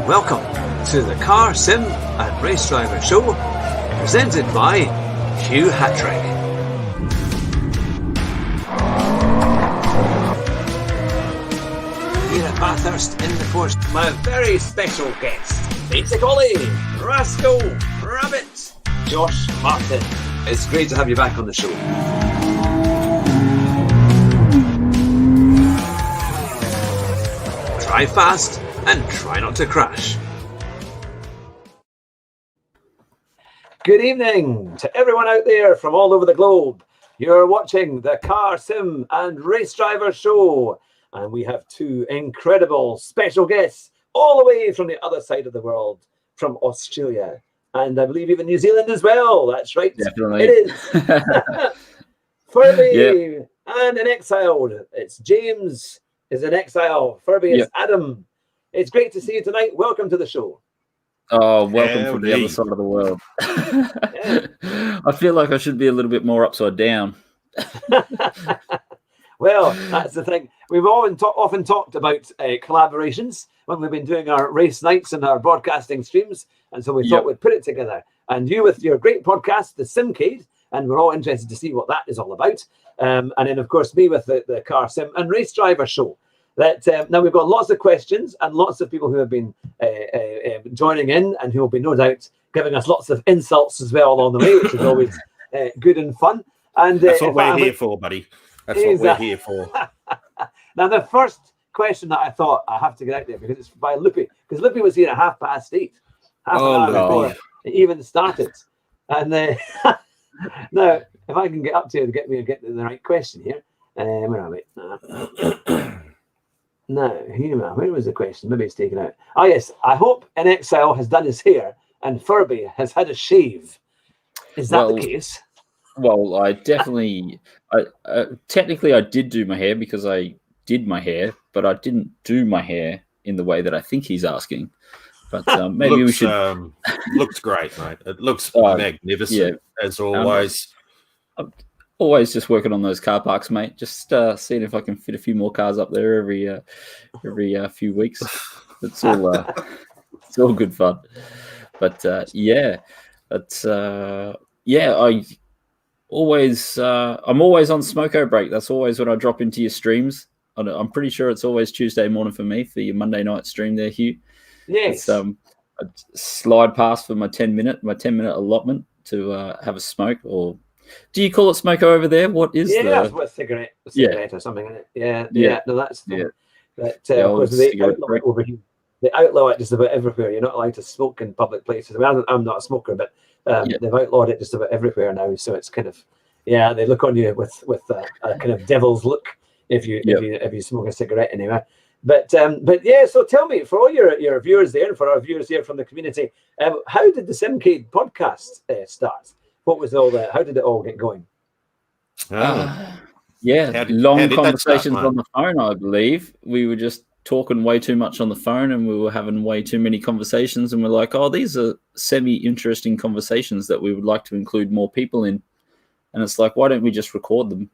Welcome to the Car Sim and Race Driver Show, presented by Hugh Hattrick. Here at Bathurst in the Forest, my very special guest, Basic Ollie, Rascal, Rabbit, Josh Martin. It's great to have you back on the show. Drive fast and try not to crash. Good evening to everyone out there from all over the globe. You're watching the Car Sim and Race Driver Show, and we have two incredible special guests all the way from the other side of the world, from Australia, and I believe even New Zealand as well. That's right. Definitely. It is. Furby yep. And an Inxile. It's James is an Inxile. Furby is Adam. It's great to see you tonight. Welcome to the show. Oh, welcome from the other side of the world. I feel like I should be a little bit more upside down. Well, that's the thing. We've often talked about collaborations when we've been doing our race nights and our broadcasting streams. And so we thought we'd put it together. And you with your great podcast, the SimCade, and we're all interested to see what that is all about. And then, of course, me with the Car Sim and Race Driver Show. Now we've got lots of questions and lots of people who have been joining in and who will be no doubt giving us lots of insults as well along the way, which is always good and fun. And that's what we're here for, buddy. That's what we're here for. Now, the first question that I thought I have to get out there because it's by Loopy, because Loopy was here at 8:30, half an hour before it even started. And now, if I can get up to it and get to the right question here, where are we? No, where was the question? Maybe it's taken out. Oh, yes. I hope an Inxile has done his hair and Furby has had a shave. Is that the case? Well, I definitely... technically, I did do my hair because I did my hair, but I didn't do my hair in the way that I think he's asking. But maybe we should... looks great, mate. It looks magnificent, as always. I'm always just working on those car parks, mate. Just seeing if I can fit a few more cars up there every few weeks. It's all good fun. But I always I'm always on smoko break. That's always when I drop into your streams. I'm pretty sure it's always Tuesday morning for me for your Monday night stream there, Hugh. Yes. It's, I slide past for my 10-minute allotment to have a smoke. Or do you call it smoko over there? What is that's what cigarette or something in it. Yeah. No, that's But of course they outlaw it over here. They outlaw it just about everywhere. You're not allowed to smoke in public places. I mean, I'm not a smoker, but they've outlawed it just about everywhere now. So it's kind of they look on you with a kind of devil's look if you smoke a cigarette anyway. But so tell me, for all your viewers there and for our viewers here from the community, how did the SimCade podcast start? What was all that? How did it all get going? Long conversations on the phone, I believe. We were just talking way too much on the phone and we were having way too many conversations, and we're like, these are semi-interesting conversations that we would like to include more people in. And it's like, why don't we just record them?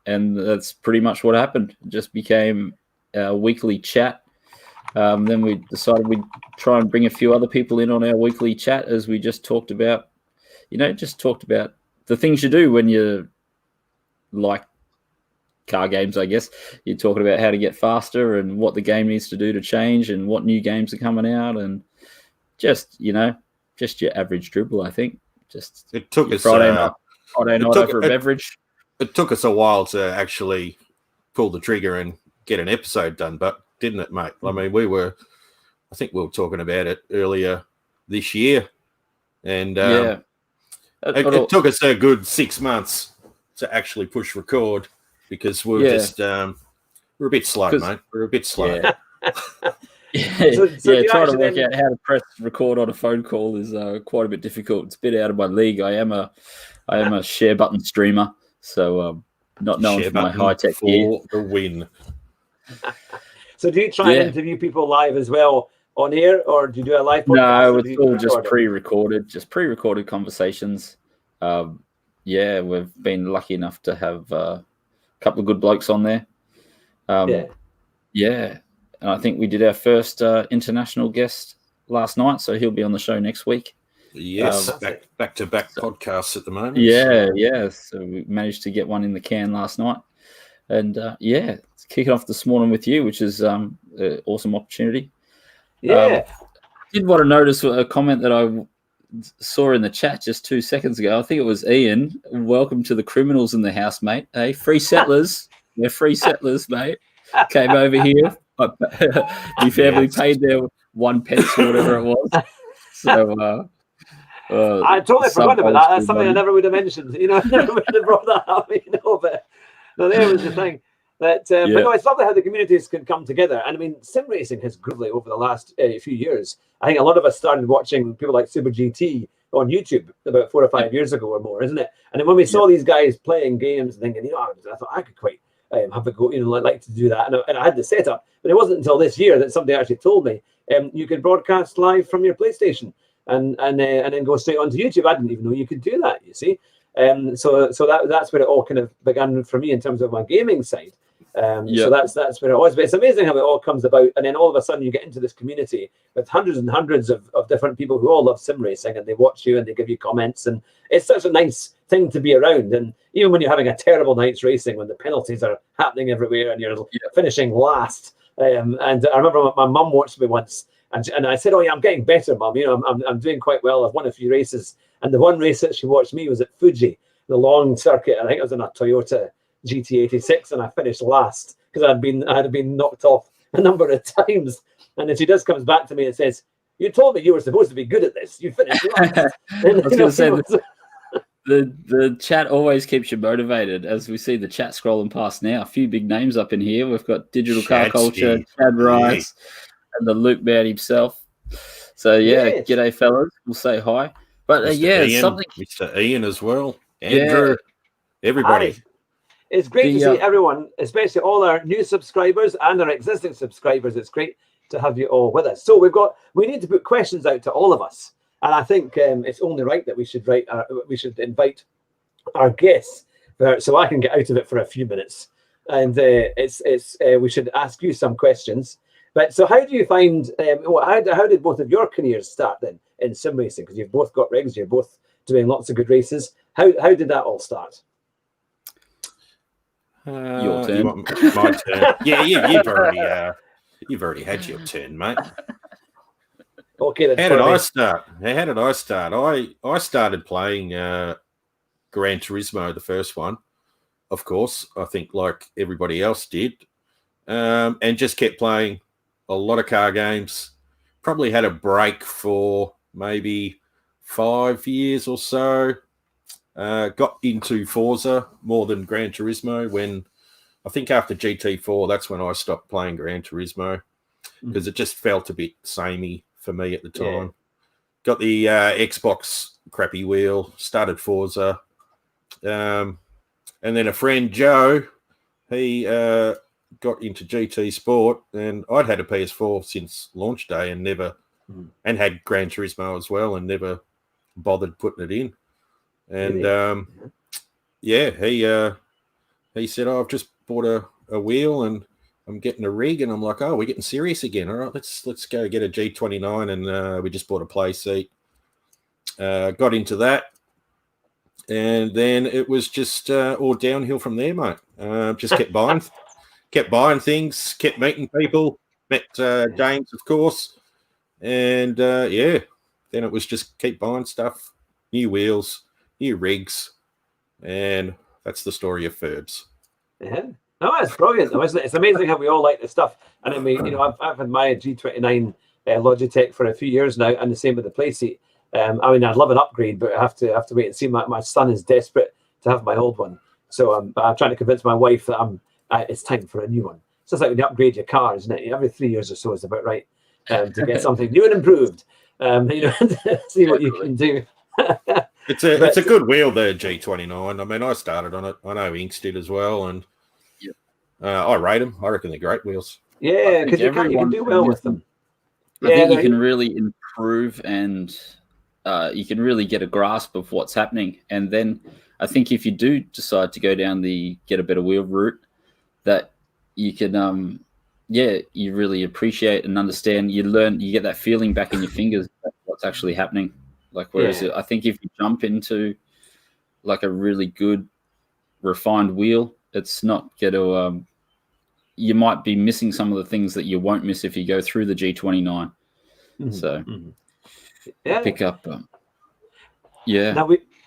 And that's pretty much what happened. It just became a weekly chat. Then we decided we'd try and bring a few other people in on our weekly chat as we just talked about the things you do when you like car games, I guess. You're talking about how to get faster and what the game needs to do to change and what new games are coming out and just your average dribble, I think. It took us Friday night over a beverage. It took us a while to actually pull the trigger and get an episode done, but didn't it, mate? I mean, I think we were talking about it earlier this year, and it took us a good 6 months to actually push record because we're a bit slow, mate. We're a bit slow. Trying to work out how to press record on a phone call is quite a bit difficult. It's a bit out of my league. I am a share button streamer, so not known for my high tech gear. The win. So do you try and interview people live as well on air, or do you do a live podcast? No, it's all just pre-recorded conversations. We've been lucky enough to have a couple of good blokes on there. And I think we did our first international guest last night, so he'll be on the show next week. Yes, back-to-back podcasts at the moment. Yeah. So we managed to get one in the can last night. And, kicking off this morning with you, which is an awesome opportunity. Yeah. Did want to notice a comment that I saw in the chat just 2 seconds ago. I think it was Ian. Welcome to the criminals in the house, mate. Hey, free settlers. They're free settlers, mate. Came over here. My family paid their 1 pence or whatever it was. So I totally forgot about that. That's something I never would have mentioned. I never would have brought that up. But there was the thing. But no, it's lovely how the communities can come together. And I mean, sim racing has grown over the last few years. I think a lot of us started watching people like Super GT on YouTube about 4 or 5 years ago or more, isn't it? And then when we saw these guys playing games and thinking, I thought I could quite have a go, like to do that. And I had the setup, but it wasn't until this year that somebody actually told me you could broadcast live from your PlayStation and then go straight onto YouTube. I didn't even know you could do that. You see, so that's where it all kind of began for me in terms of my gaming side. So that's where it was. But it's amazing how it all comes about, and then all of a sudden you get into this community with hundreds and hundreds of different people who all love sim racing, and they watch you and they give you comments, and it's such a nice thing to be around. And even when you're having a terrible night's racing, when the penalties are happening everywhere and you're finishing last, and I remember my mum watched me once, and I said, "Oh yeah, I'm getting better, Mum. I'm doing quite well. I've won a few races." And the one race that she watched me was at Fuji, the long circuit. I think it was in a Toyota GT86, and I finished last because I had been knocked off a number of times. And then she just comes back to me and says, "You told me you were supposed to be good at this. You finished last." And, I was going to say the chat always keeps you motivated. As we see the chat scrolling past now, a few big names up in here. We've got Digital Car Culture, Chad Rice, and the Luke Man himself. So g'day fellas. We'll say hi. But Mr. Ian as well, Andrew, everybody. Hi. It's great to see everyone, especially all our new subscribers and our existing subscribers. It's great to have you all with us. So we need to put questions out to all of us, and I think it's only right that we should invite our guests so I can get out of it for a few minutes, and we should ask you some questions. But so, how do you find? How did both of your careers start then in sim racing? Because you've both got rigs, you're both doing lots of good races. How did that all start? Your turn. My turn. Yeah, you've already had your turn, mate. Okay. How did I start? I started playing Gran Turismo, the first one, of course. I think like everybody else did, and just kept playing a lot of car games. Probably had a break for maybe 5 years or so. Got into Forza more than Gran Turismo when I think after GT4, that's when I stopped playing Gran Turismo because it just felt a bit samey for me at the time. Yeah. Got the Xbox crappy wheel, started Forza. And then a friend, Joe, he got into GT Sport, and I'd had a PS4 since launch day and and had Gran Turismo as well and never bothered putting it in. And he said, "Oh, I've just bought a wheel and I'm getting a rig." And I'm like, "Oh, we're getting serious again. All right, let's go get a G29." And we just bought a play seat. Got into that, and then it was just all downhill from there, mate. Just kept buying things, kept meeting people. Met James, of course, and then it was just keep buying stuff, new wheels, new rigs, and that's the story of Furbs. Yeah. No, it's brilliant, though, isn't it? It's amazing how we all like this stuff. And I mean, I've had my G29 Logitech for a few years now, and the same with the play seat. I mean, I'd love an upgrade, but I have to wait and see. My son is desperate to have my old one, so I'm trying to convince my wife that it's time for a new one. It's just like when you upgrade your car, isn't it? Every 3 years or so is about right to get something new and improved. See what you can do. It's a good wheel there, G29. I mean, I started on it. I know Inks did as well, and I rate them. I reckon they're great wheels. Yeah, because you can do well with them. I think you can really improve, and you can really get a grasp of what's happening. And then I think if you do decide to go down the get a better wheel route, that you can you really appreciate and understand. You learn, you get that feeling back in your fingers what's actually happening. Like, whereas I think if you jump into like a really good refined wheel, it's not going to. You might be missing some of the things that you won't miss if you go through the G29. So pick up. Now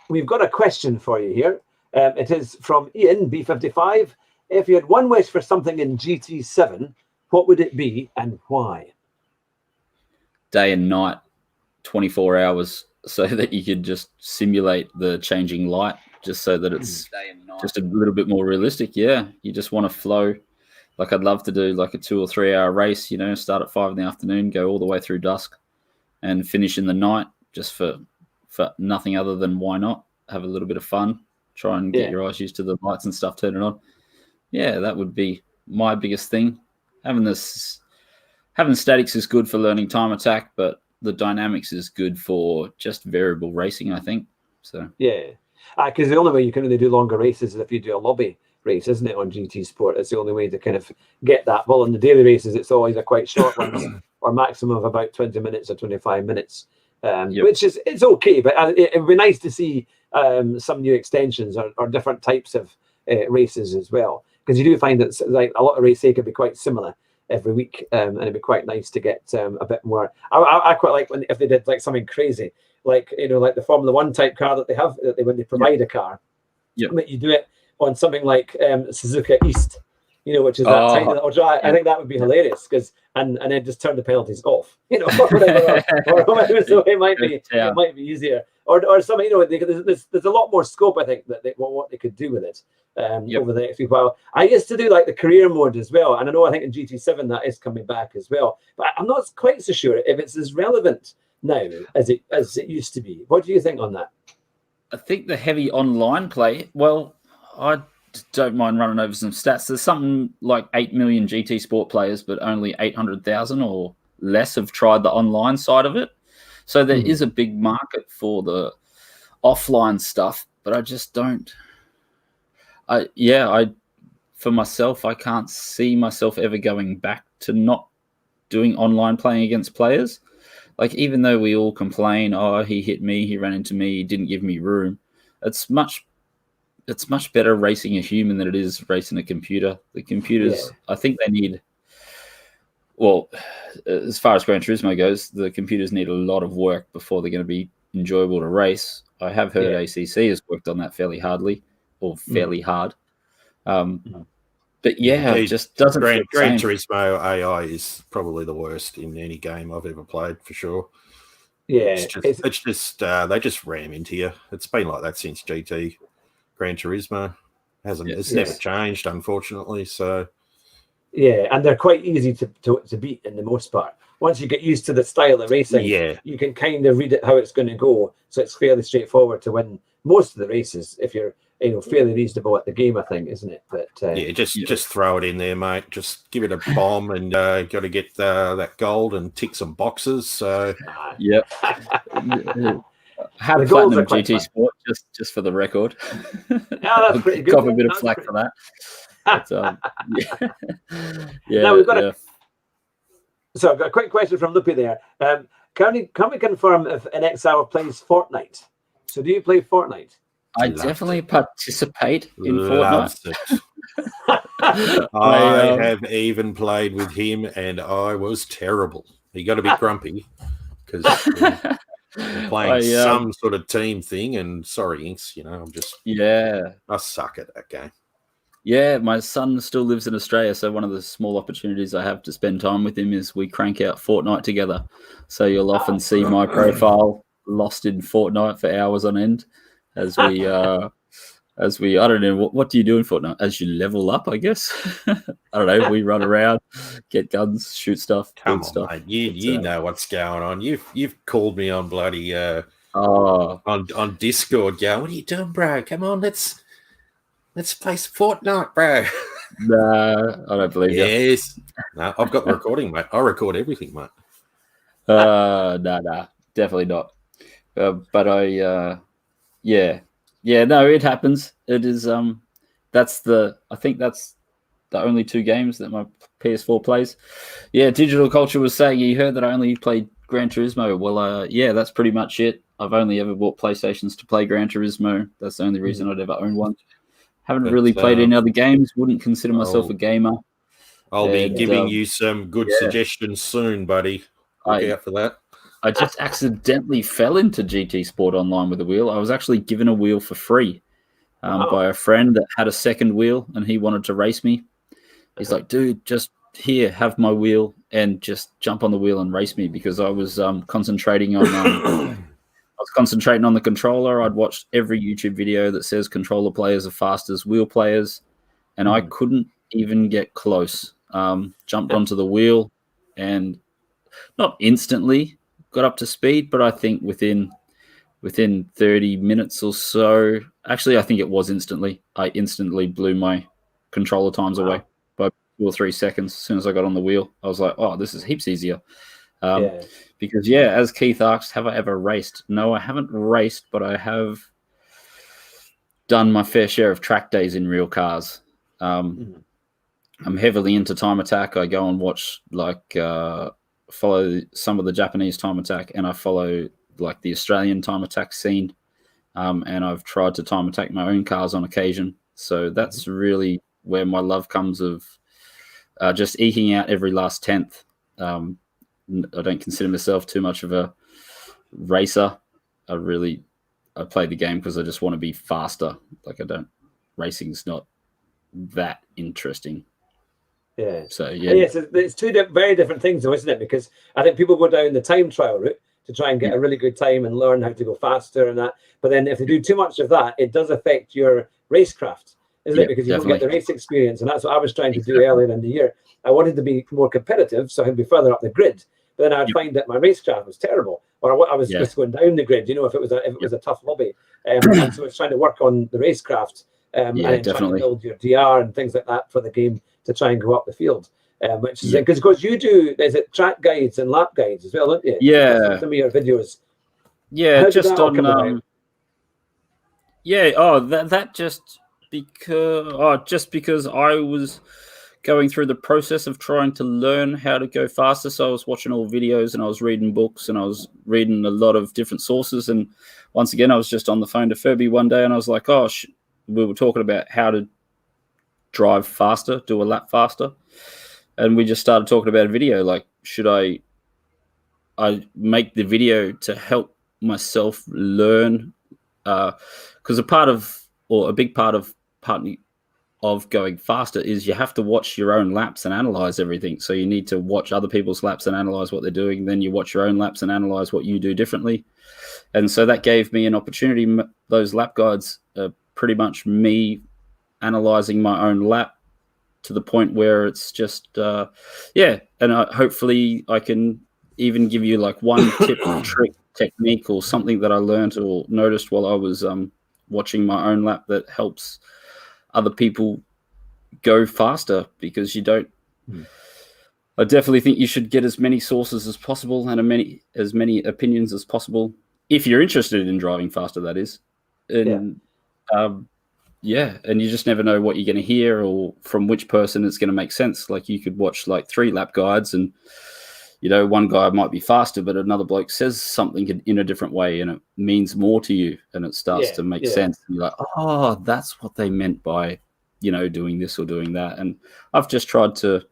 we've got a question for you here. It is from Ian B55. If you had one wish for something in GT7, what would it be and why? Day and night, 24 hours, so that you could just simulate the changing light, just so that it's just a little bit more realistic. Yeah, you just want to flow. Like, I'd love to do like a 2 or 3 hour race, start at 5 PM, go all the way through dusk and finish in the night, just for nothing other than why not? Have a little bit of fun, try and get your eyes used to the lights and stuff, turn it on. Yeah, that would be my biggest thing. Having statics is good for learning time attack, but the dynamics is good for just variable racing, I think. So because the only way you can really do longer races is if you do a lobby race, isn't it, on GT Sport? It's the only way to kind of get that. Well, in the daily races, it's always a quite short ones, or maximum of about 20 minutes or 25 minutes, which is, it's okay, but it would be nice to see some new extensions or different types of races as well, because you do find that like a lot of race could be quite similar every week, and it'd be quite nice to get a bit more. I quite like if they did like something crazy, like like the Formula One type car that they have, when they provide a car, but you do it on something like Suzuka East, which is that tiny little drive. I think that would be hilarious, because and then just turn the penalties off, or whatever, or whatever. So it might be easier, or something. There's a lot more scope, I think, that what they could do with it over the next few while. I used to do like the career mode as well, and I think in GT7 that is coming back as well. But I'm not quite so sure if it's as relevant now as it used to be. What do you think on that? I think the heavy online play. Well, I don't mind running over some stats. There's something like 8 million GT Sport players, but only 800,000 or less have tried the online side of it. So there is a big market for the offline stuff, but I just don't. For myself, I can't see myself ever going back to not doing online playing against players. Like, even though we all complain, he hit me, he ran into me, he didn't give me room. It's much better racing a human than it is racing a computer. The computers, I think they need, well, as far as Gran Turismo goes, the computers need a lot of work before they're going to be enjoyable to race. I have heard ACC has worked on that fairly hard. But it just doesn't. Gran Turismo AI is probably the worst in any game I've ever played, for sure. Yeah, it's just they just ram into you. It's been like that since GT. Gran Turismo it's never changed, unfortunately. So and they're quite easy to beat in the most part. Once you get used to the style of racing, you can kind of read it how it's going to go. So it's fairly straightforward to win most of the races if you're fairly reasonable at the game, I think, isn't it? But just throw it in there, mate. Just give it a bomb, and got to get that gold and tick some boxes. So Have platinum GT Sport, just for the record. That's pretty good. Got a bit of flack for that. But, Now we've got So I've got a quick question from Loopy there. Can we confirm if Inxile plays Fortnite? So do you play Fortnite? I definitely participate in Fortnite. I have even played with him, and I was terrible. He got a bit grumpy because we're playing some sort of team thing. And sorry, Inks, I'm just I suck at that game. Yeah, my son still lives in Australia, so one of the small opportunities I have to spend time with him is we crank out Fortnite together. So you'll often see my profile lost in Fortnite for hours on end as we I don't know, what do you do in Fortnite? As you level up, I guess. I don't know. We run around, get guns, shoot stuff, Come on, stuff. mate. You know what's going on. You've called me on bloody on Discord. Go, what are you doing, bro? Come on, let's play Fortnite, bro. Nah, I don't believe you. Yes. No, I've got the recording, mate. I record everything, mate. Nah, definitely not. But I, no, it happens. It is. I think that's the only 2 games that my PS4 plays. Yeah, Digital Culture was saying he heard that I only played Gran Turismo. Well, yeah, that's pretty much it. I've only ever bought PlayStations to play Gran Turismo. That's the only reason I'd ever owned one. Haven't really played any other games. Wouldn't consider myself a gamer. I'll be giving you some good suggestions soon, buddy. Look out for that. I just accidentally fell into GT Sport Online with a wheel. I was actually given a wheel for free by a friend that had a second wheel, and he wanted to race me. He's like, dude, just here, have my wheel, and just jump on the wheel and race me, because I was concentrating on the controller. I'd watched every YouTube video that says controller players are fast as wheel players, and I couldn't even get close. Jumped onto the wheel, and not instantly got up to speed, but I think within 30 minutes or so, actually, I think it was instantly. I instantly blew my controller times away by 2 or 3 seconds. As soon as I got on the wheel, I was like, oh, this is heaps easier. Because, as Keith asked, have I ever raced? No, I haven't raced, but I have done my fair share of track days in real cars. I'm heavily into Time Attack. I go and watch, follow some of the Japanese Time Attack, and I follow the Australian Time Attack scene, and I've tried to Time Attack my own cars on occasion. So that's really where my love comes of just eking out every last tenth. I don't consider myself too much of a racer. I play the game because I just want to be faster. Racing's not that interesting. Yeah. So it's 2 very different things, though, isn't it? Because I think people go down the time trial route to try and get a really good time and learn how to go faster and that. But then if they do too much of that, it does affect your racecraft, isn't it? Because you don't get the race experience, and that's what I was trying to do earlier in the year. I wanted to be more competitive, so I'd be further up the grid. But then I'd find that my racecraft was terrible, or I was just going down the grid. If it was a tough lobby, and so it's trying to work on the racecraft. And trying to build your DR and things like that for the game to try and go up the field, which is because you do, there's track guides and lap guides as well, don't you? Yeah, some of your videos. Yeah, just on. That just because I was going through the process of trying to learn how to go faster, so I was watching all videos and I was reading books and I was reading a lot of different sources. And once again, I was just on the phone to Furby one day and I was like, we were talking about how to drive faster, do a lap faster. And we just started talking about a video. Should I make the video to help myself learn? Because a big part of going faster is you have to watch your own laps and analyze everything. So you need to watch other people's laps and analyze what they're doing. Then you watch your own laps and analyze what you do differently. And so that gave me an opportunity. Those lap guides are pretty much me analyzing my own lap to the point where it's just, and hopefully I can even give you one tip, trick, technique, or something that I learned or noticed while I was watching my own lap that helps other people go faster, because you don't. I definitely think you should get as many sources as possible and as many opinions as possible if you're interested in driving faster, that is. And and you just never know what you're going to hear or from which person it's going to make sense. You could watch 3 lap guides and, one guy might be faster, but another bloke says something in a different way and it means more to you and it starts to make sense. And you're like, oh, that's what they meant by, doing this or doing that. And I've just tried to,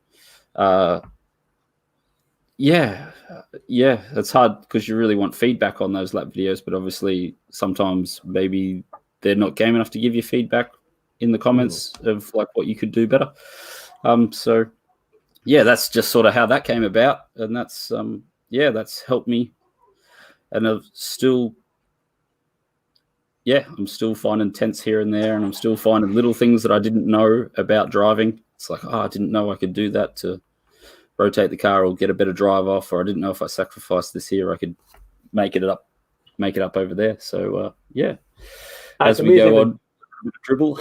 it's hard because you really want feedback on those lap videos, but obviously sometimes maybe they're not game enough to give you feedback in the comments of what you could do better. That's just sort of how that came about, and that's that's helped me. And I'm still finding tents here and there, and I'm still finding little things that I didn't know about driving. It's I didn't know I could do that to rotate the car or get a better drive off, or I didn't know if I sacrificed this here, I could make it up over there. So as we go on, dribble.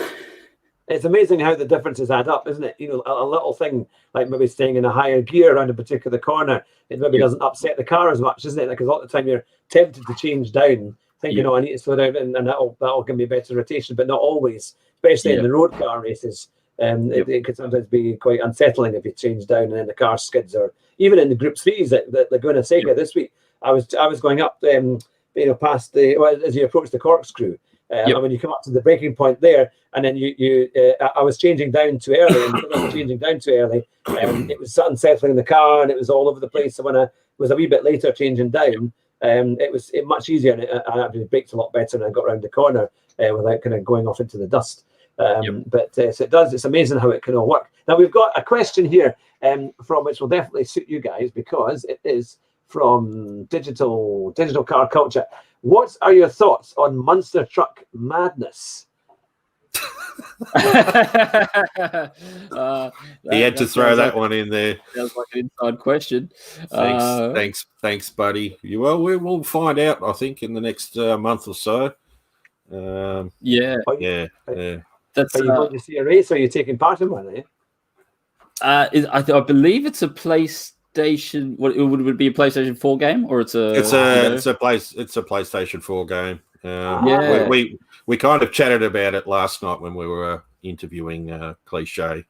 It's amazing how the differences add up, isn't it? A little thing like maybe staying in a higher gear around a particular corner, it maybe doesn't upset the car as much, isn't it? Because a lot of the time you're tempted to change down, thinking, I need to slow down, and that'll give me a better rotation, but not always, especially in the road car races. It could sometimes be quite unsettling if you change down and then the car skids, or even in the Group 3s that Laguna Seca this week. I was going up, past as you approach the corkscrew. And when you come up to the breaking point there, and then I was changing down too early, and because I was changing down too early, it was unsettling in the car, and it was all over the place. So when I was a wee bit later changing down, it was much easier, and I actually braked a lot better, and I got around the corner without kind of going off into the dust. But so it does. It's amazing how it can all work. Now we've got a question here from which will definitely suit you guys, because it is from Digital Car Culture. What are your thoughts on Monster Truck Madness? He had to throw that one in there. Sounds like an inside question. Thanks, buddy. Well, we will find out, I think, in the next month or so. That's. Are you going to see a race, or are you taking part in one? I believe it's a PlayStation. What would it be, a PlayStation 4 game, or it's a PlayStation 4 game. We kind of chatted about it last night when we were interviewing Cliche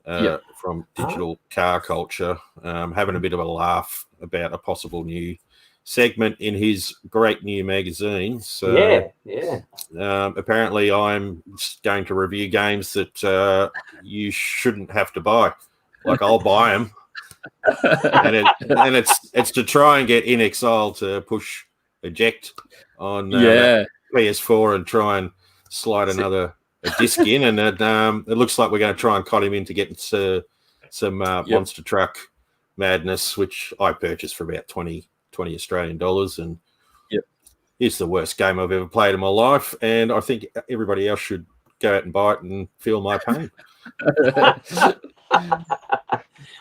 from Digital Car Culture, having a bit of a laugh about a possible new segment in his great new magazine. So apparently I'm going to review games that you shouldn't have to buy. Like, I'll buy them. and it's to try and get Inxile to push eject on PS4 and try and slide a disc in, and it looks like we're going to try and cut him into getting some Monster Truck Madness, which I purchased for about 20 Australian dollars, and it's the worst game I've ever played in my life, and I think everybody else should go out and buy it and feel my pain.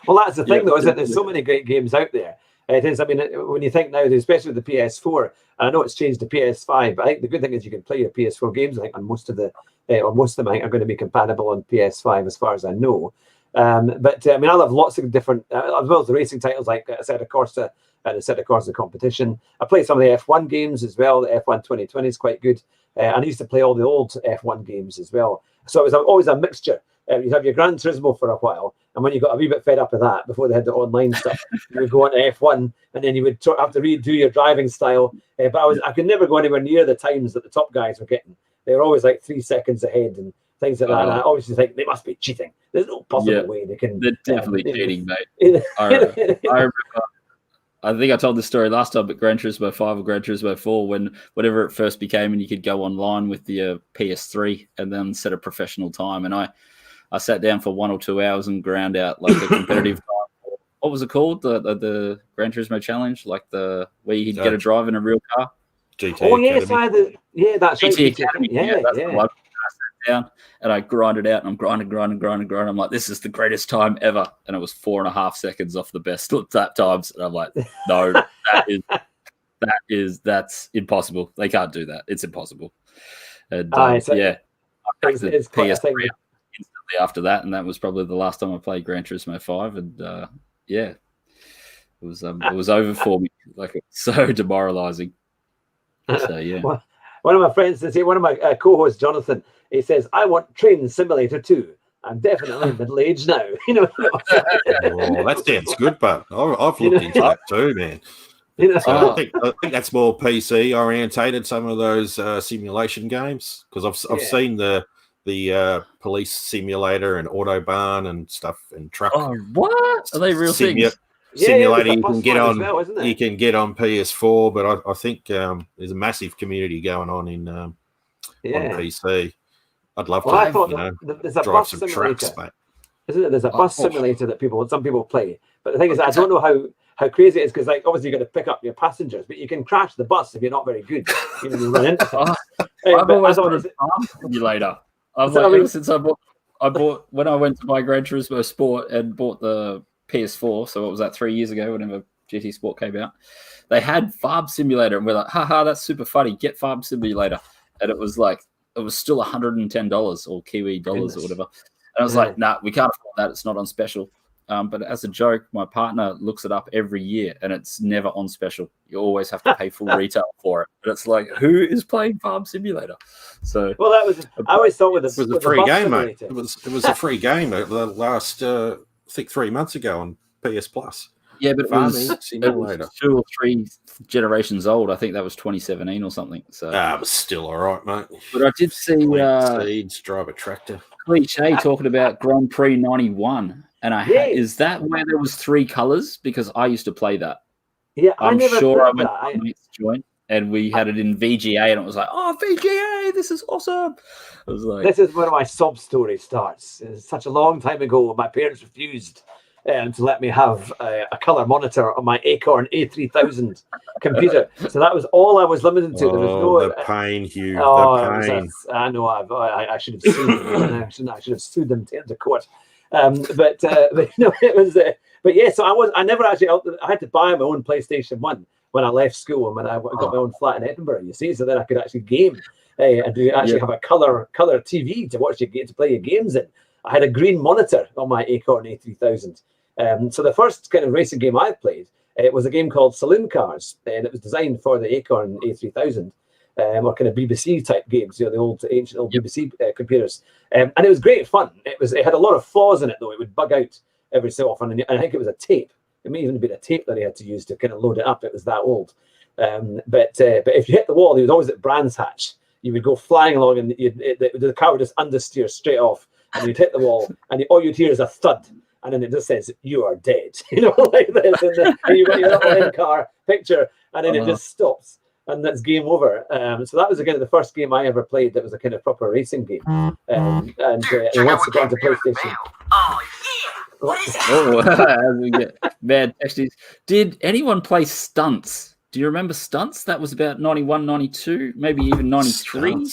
Well, that's the thing, though, isn't it? There's so many great games out there. It is. I mean, when you think now, especially with the PS4, and I know it's changed to PS5, but I think the good thing is you can play your PS4 games. I think on most of them, I think, are going to be compatible on PS5, as far as I know. But I mean, I love lots of different, as well as the racing titles like Assetto Corsa and Assetto Corsa Competition. I play some of the F1 games as well. The F1 2020 is quite good. And I used to play all the old F1 games as well. So it was always a mixture. You'd have your Gran Turismo for a while, and when you got a wee bit fed up of that, before they had the online stuff, you would go on to F1, and then you would have to redo your driving style. But I could never go anywhere near the times that the top guys were getting. They were always like 3 seconds ahead and things like that. And I always think they must be cheating. There's no possible way they can. They're definitely cheating, mate. I remember. I think I told this story last time, but Gran Turismo 5 or Gran Turismo 4, whenever it first became, and you could go online with the PS3 and then set a professional time, and I sat down for 1 or 2 hours and ground out like a competitive time. What was it called? The Gran Turismo Challenge, like where you could get a drive in a real car. GT Academy. That's GT right. Academy. That's the one. I sat down and I grinded out, and I'm grinding. I'm like, this is the greatest time ever, and it was 4.5 seconds off the best lap times, and I'm like, no, that's impossible. They can't do that. It's impossible. And I picked the PS3 instantly after that, and that was probably the last time I played Gran Turismo 5, and it was over for me. Like, it's so demoralizing. So Well, one of my friends says, one of my co-hosts, Jonathan, he says, I want Train Simulator 2. I'm definitely middle-aged now. That sounds good, but I've looked into that too, man. So I think that's more PC orientated, some of those simulation games, because I've seen the police simulator and Autobahn and stuff and truck. Oh, what? Are they real things? Simulator you can get on you can get on PS4, but I think there's a massive community going on on PC. I'd love to there's a drive bus some simulator, trucks, mate. Isn't it? There's a bus simulator that some people play. But the thing is, I don't know how crazy it is, because like obviously you're going to pick up your passengers, but you can crash the bus if you're not very good. You run into things. I've always wanted a farm simulator. Ever since I bought when I went to buy Gran Turismo Sport and bought the PS4, so what was that, 3 years ago, whenever GT Sport came out, they had Farm Simulator, and we're like, haha, that's super funny, get Farm Simulator. And it was still $110 or Kiwi dollars or whatever. And I was like, nah, we can't afford that, it's not on special. but as a joke, my partner looks it up every year, and it's never on special. You always have to pay full retail for it. But it's like, who is playing Farm Simulator? So, well, that was. I always thought it was a free game, mate. It was a free game the last, I think, 3 months ago on PS Plus. Yeah, but it was 2 or 3 generations old. I think that was 2017 or something. So it was still all right, mate. But I did see Seeds, drive a tractor. Cliche talking about Grand Prix 91, and is that where there was 3 colors? Because I used to play that. Yeah, I'm sure I went to the joint, and we had it in VGA, and it was like, oh, VGA, this is awesome. I was like, this is where my sob story starts. It's such a long time ago. My parents refused to let me have a color monitor on my Acorn A3000 computer. So that was all I was limited to. There was no the pain, Hugh. The pain. I know. I should have sued them. I should have sued them into court. But no, it was. But yeah, so I never actually. I had to buy my own PlayStation 1 when I left school and when I got my own flat in Edinburgh. You see, so then I could actually game and have a color TV to watch to play your games in. I had a green monitor on my Acorn A3000. So the first kind of racing game I played, it was a game called Saloon Cars, and it was designed for the Acorn A3000, or kind of BBC type games, the ancient old BBC computers. And it was great fun. It had a lot of flaws in it though. It would bug out every so often, and I think it was a tape. It may even have been a tape that he had to use to kind of load it up. It was that old. But if you hit the wall, he was always at Brands Hatch. You would go flying along, and the car would just understeer straight off, and you'd hit the wall, and all you'd hear is a thud. And then it just says, you are dead, like this. And you've got your little in-car picture, and then it just stops, and that's game over. So that was again the first game I ever played that was a kind of proper racing game. And once it got into PlayStation. Oh, yeah! What is that? Oh, we get bad texties. Did anyone play Stunts? Do you remember Stunts? That was about 91, 92, maybe even 93.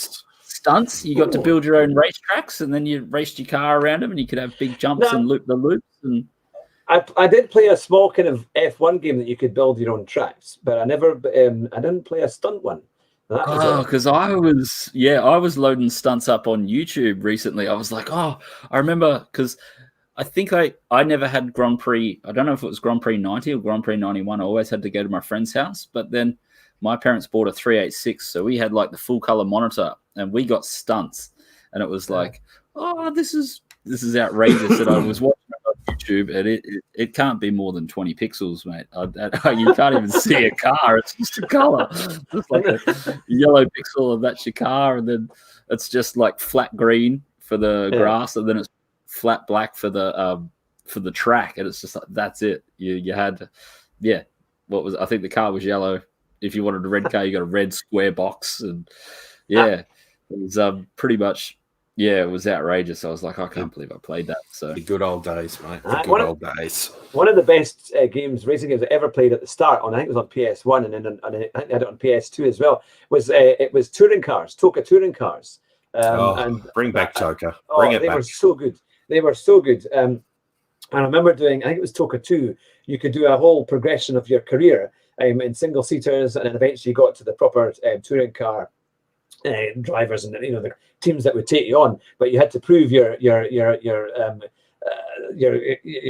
Stunts. You got to build your own racetracks, and then you raced your car around them, and you could have big jumps and loop the loops. And I did play a small kind of F1 game that you could build your own tracks, but I didn't play a stunt one. Because I was loading stunts up on YouTube recently. I was like, I remember because I think I never had Grand Prix. I don't know if it was Grand Prix 90 or Grand Prix 91. I always had to go to my friend's house, but then my parents bought a 386, so we had like the full color monitor, and we got stunts, and it was like, this is outrageous. And I was watching it on YouTube, and it can't be more than 20 pixels, mate. You can't even see a car; it's just a color, just like a yellow pixel, and that's your car, and then it's just like flat green for the grass, and then it's flat black for the track, and it's just like that's it. You had, I think the car was yellow. If you wanted a red car, you got a red square box, and it was pretty much, it was outrageous. I was like, I can't believe I played that. So the good old days, mate. The good old days. One of the best racing games I ever played at the start I think it was on PS1, and then I think I had it on PS2 as well. It was touring cars, Toka touring cars. And bring back Toka. Bring it back. They were so good. They were so good. And I remember doing, I think it was Toka 2. You could do a whole progression of your career. In single seaters, and then eventually you got to the proper touring car drivers, and the teams that would take you on. But you had to prove your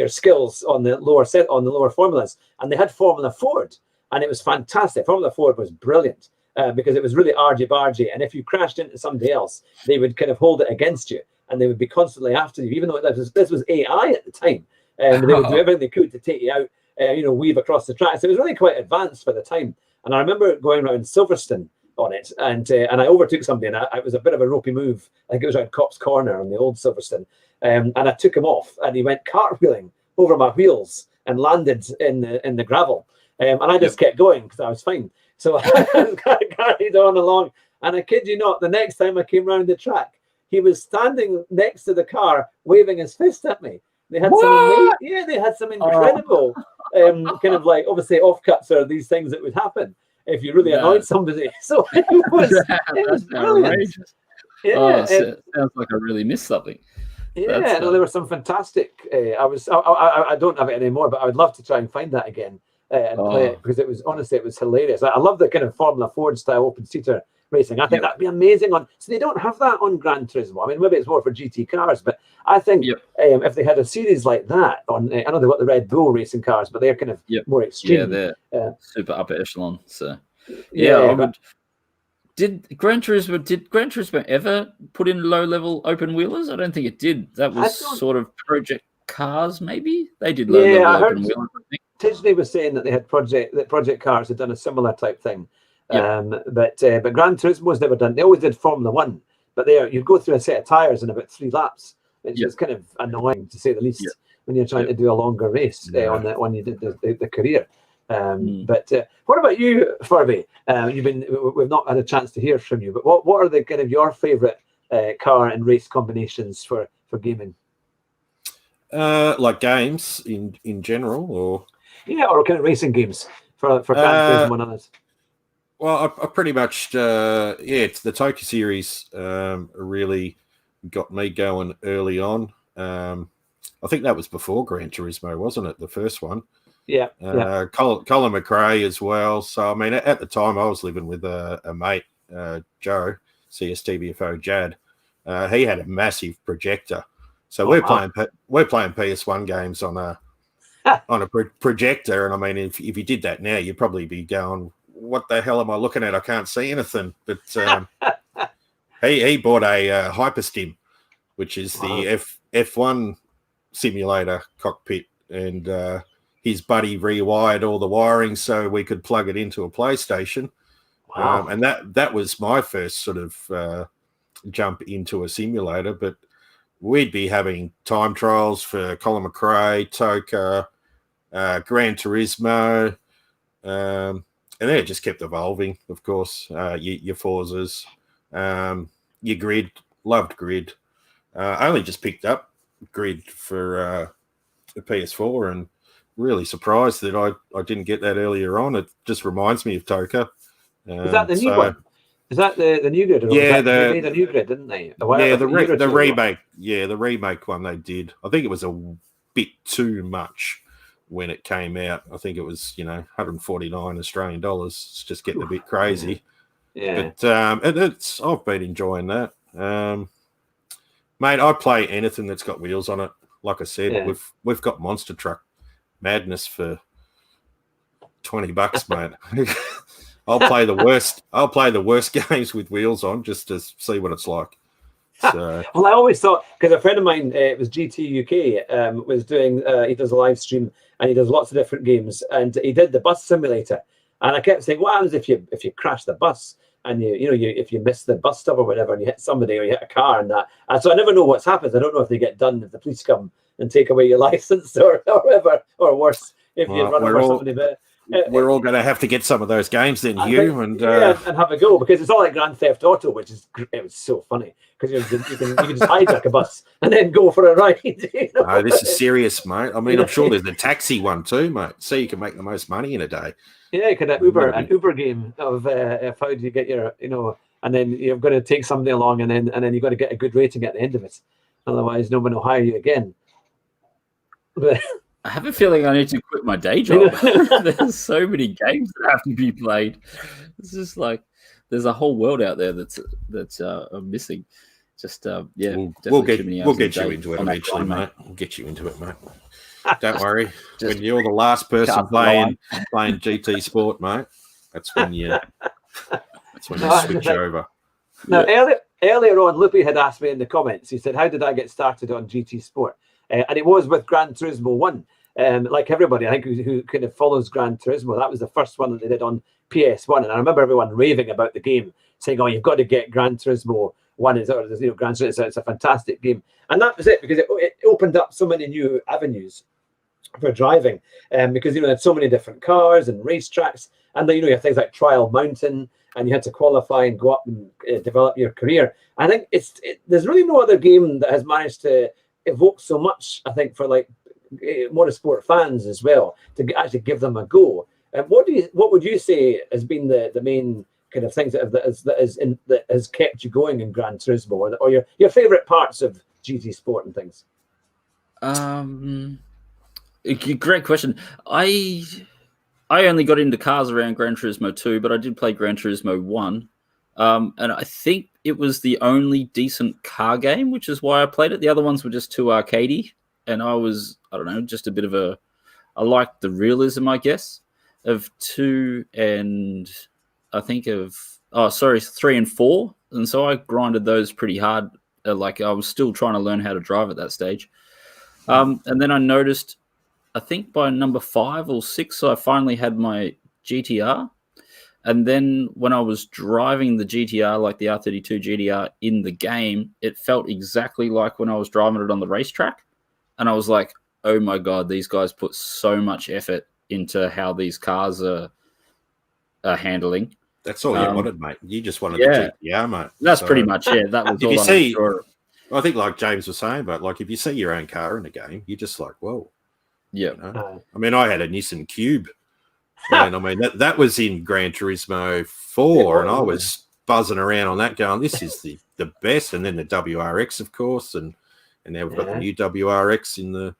skills on the lower formulas, and they had Formula Ford, and it was fantastic. Formula Ford was brilliant because it was really argy-bargy, and if you crashed into somebody else, they would kind of hold it against you, and they would be constantly after you, even though this was AI at the time. They would do everything they could to take you out. Weave across the track. So it was really quite advanced for the time. And I remember going around Silverstone on it, and I overtook somebody, and it was a bit of a ropey move. I think it was around Cops Corner on the old Silverstone. And I took him off, and he went cartwheeling over my wheels and landed in the gravel. And I just kept going because I was fine. So I carried on along. And I kid you not, the next time I came round the track, he was standing next to the car, waving his fist at me. They had some incredible kind of like, obviously offcuts are these things that would happen if you really annoyed somebody. So it was brilliant. It sounds like I really missed something. Yeah, there were some fantastic. I don't have it anymore, but I would love to try and find that again and play it, because it was hilarious. I love the kind of Formula Ford style open seater racing. I think that'd be amazing on. So they don't have that on Gran Turismo. I mean, maybe it's more for GT cars, but I think if they had a series like that on, I know they've got the Red Bull racing cars, but they're kind of more extreme. Yeah, they're super upper echelon. So I would. Did Gran Turismo ever put in low-level open wheelers? I don't think it did. That was sort of Project Cars, maybe? They did low-level open wheelers, I think. Disney was saying that they had Project Cars had done a similar type thing. But Gran Turismo's never done. They always did Formula One, but you'd go through a set of tires in about 3 laps. It's kind of annoying, to say the least, when you're trying to do a longer race on that when you did the career. But what about you, Furby? We've not had a chance to hear from you, but what are the kind of your favourite car and race combinations for gaming? Like games in general, or or kind of racing games for Gran Turismo and others. Well, I pretty much it's the Toka series really got me going early on. I think that was before Gran Turismo, wasn't it? The first one. Yeah. Colin McRae as well. So I mean, at the time, I was living with a mate, Joe, CSTBFO Jad. He had a massive projector, so we're playing PS1 games on a projector. And I mean, if you did that now, you'd probably be going, "What the hell am I looking at? I can't see anything." But he bought a Hyperstim, which is the F1 simulator cockpit, and his buddy rewired all the wiring so we could plug it into a PlayStation. And that was my first sort of jump into a simulator. But we'd be having time trials for Colin McRae, Toka, Gran Turismo, and then it just kept evolving, of course. Your Forzas, your Grid, loved Grid. I only just picked up Grid for the PS4 and really surprised that I didn't get that earlier on. It just reminds me of Toka. Is that the new one? Is that the new Grid? Yeah, they made a new Grid, didn't they? The remake. Yeah, the remake one they did. I think it was a bit too much when it came out. I think it was 149 Australian dollars. It's just getting a bit crazy. Yeah. But I've been enjoying that. Mate, I play anything that's got wheels on it. Like I said, we've got Monster Truck Madness for $20, mate. I'll play the worst games with wheels on just to see what it's like. So. Well, I always thought, because a friend of mine, it was GT UK, was doing. He does a live stream and he does lots of different games, and he did the bus simulator. And I kept saying, what happens if you crash the bus and if you miss the bus stop or whatever, and you hit somebody or you hit a car and that? And so I never know what's happened. I don't know if they get done if the police come and take away your license or whatever, or worse if you run over somebody. But we're all going to have to get some of those games then, Hugh, and have a go, because it's all like Grand Theft Auto, which is it was so funny because you can just hijack a bus and then go for a ride. No, this is serious, mate. I mean, I'm sure there's a taxi one too, mate. So you can make the most money in a day. Yeah, you could have an Uber game of how do you get your and then you're going to take somebody along, and then you've got to get a good rating at the end of it. Otherwise, no one will hire you again. But I have a feeling I need to quit my day job. There's so many games that have to be played. It's just like there's a whole world out there that's missing. Just we'll get you into it eventually, mate. We'll get you into it, mate. Don't worry. When you're the last person playing GT Sport, mate, that's when you switch over. Now, earlier on, Loopy had asked me in the comments. He said, "How did I get started on GT Sport?" And it was with Gran Turismo 1. Like everybody, I think, who kind of follows Gran Turismo, that was the first one that they did on PS1. And I remember everyone raving about the game, saying, "Oh, you've got to get Gran Turismo 1. Gran Turismo, it's a fantastic game." And that was it, because it opened up so many new avenues for driving, because they had so many different cars and racetracks, and then you have things like Trial Mountain, and you had to qualify and go up and develop your career. I think there's really no other game that has managed to evoke so much, I think, for like motorsport fans as well, to actually give them a go. What would you say has been the main kind of things that has kept you going in Gran Turismo, or your favorite parts of GT Sport and things? Great question. I only got into cars around Gran Turismo 2, but I did play Gran Turismo 1. And I think it was the only decent car game, which is why I played it. The other ones were just too arcadey, and I don't know, just a bit of I liked the realism, I guess, of 2 and I think of 3 and 4, and so I grinded those pretty hard. Like I was still trying to learn how to drive at that stage, and then I noticed, I think by number 5 or 6, I finally had my GTR. And then when I was driving the GTR, like the R32 GTR in the game, it felt exactly like when I was driving it on the racetrack. And I was like, oh my God, these guys put so much effort into how these cars are handling. That's all you wanted, mate. You just wanted the GTR, mate. That's pretty much it. That was all I was sure of. I think like James was saying, but like if you see your own car in the game, you're just like, whoa. Yeah. You know? I mean, I had a Nissan Cube. And I mean, that was in Gran Turismo 4, and I was buzzing around on that going, this is the best. And then the WRX, of course, and now we've got the new WRX in the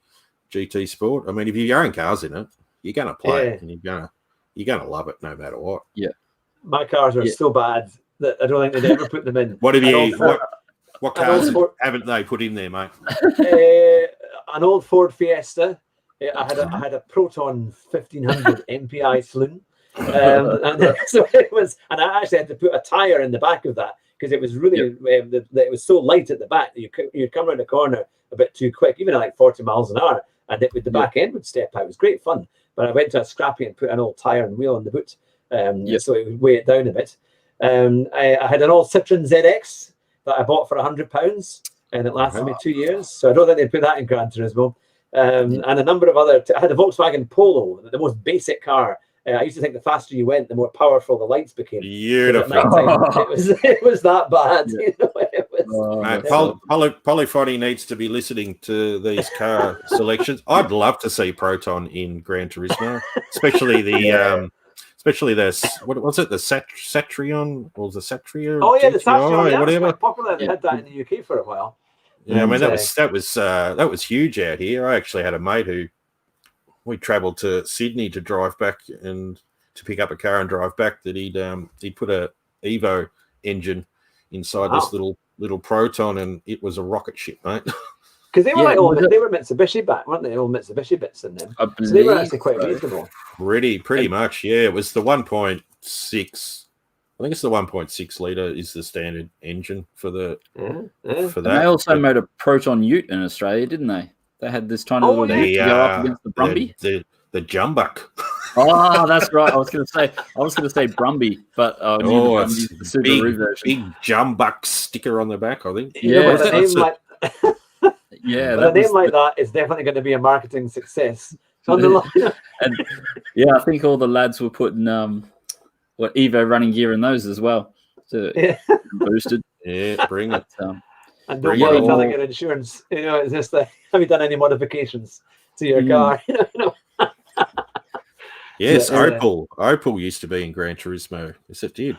GT Sport. I mean, if your own car's in it, you're going to play it, and you're gonna love it no matter what. Yeah. My cars are so bad that I don't think they'd ever put them in. What cars haven't they put in there, mate? An old Ford Fiesta. I had a Proton 1500 MPI saloon, and so it was. And I actually had to put a tire in the back of that because it was really it was so light at the back that you'd come around the corner a bit too quick, even at like 40 miles an hour, and the back end would step out. It was great fun. But I went to a scrappy and put an old tire and wheel on the boot, so it would weigh it down a bit. I had an old Citroen ZX that I bought for £100, and it lasted me 2 years. So I don't think they'd put that in Gran Turismo. And a number of other. I had a Volkswagen Polo, the most basic car. I used to think the faster you went, the more powerful the lights became. Beautiful. It was that bad. You know, it was, Polyphony needs to be listening to these car selections. I'd love to see Proton in Gran Turismo, especially the what was it, the Satrion or the Satria? Oh yeah, the Satrion. Yeah, whatever. Quite popular. They had that in the UK for a while. Yeah, I mean that was huge out here. I actually had a mate who we travelled to Sydney to drive back and to pick up a car and drive back. That he'd put a Evo engine inside this little Proton, and it was a rocket ship, mate. Because they were they were Mitsubishi back, weren't they? All Mitsubishi bits in them. So they were actually quite reasonable. Pretty much, yeah. It was the 1.6. I think it's the 1.6 litre is the standard engine for the for that. And they also made a Proton Ute in Australia, didn't they? They had this tiny little Ute to go up against the Brumby. The Jumbuck. Oh, that's right. I was going to say Brumby, but the Subaru version. Big Jumbuck sticker on the back, I think. Yeah, a name like a name like that is definitely going to be a marketing success. On the line. And I think all the lads were putting Evo running gear in those as well, so boosted. Yeah, bring it. And don't worry telling your insurance. You know, it's just like, have you done any modifications to your car? You know. Yes, Opel used to be in Gran Turismo. Yes, it did.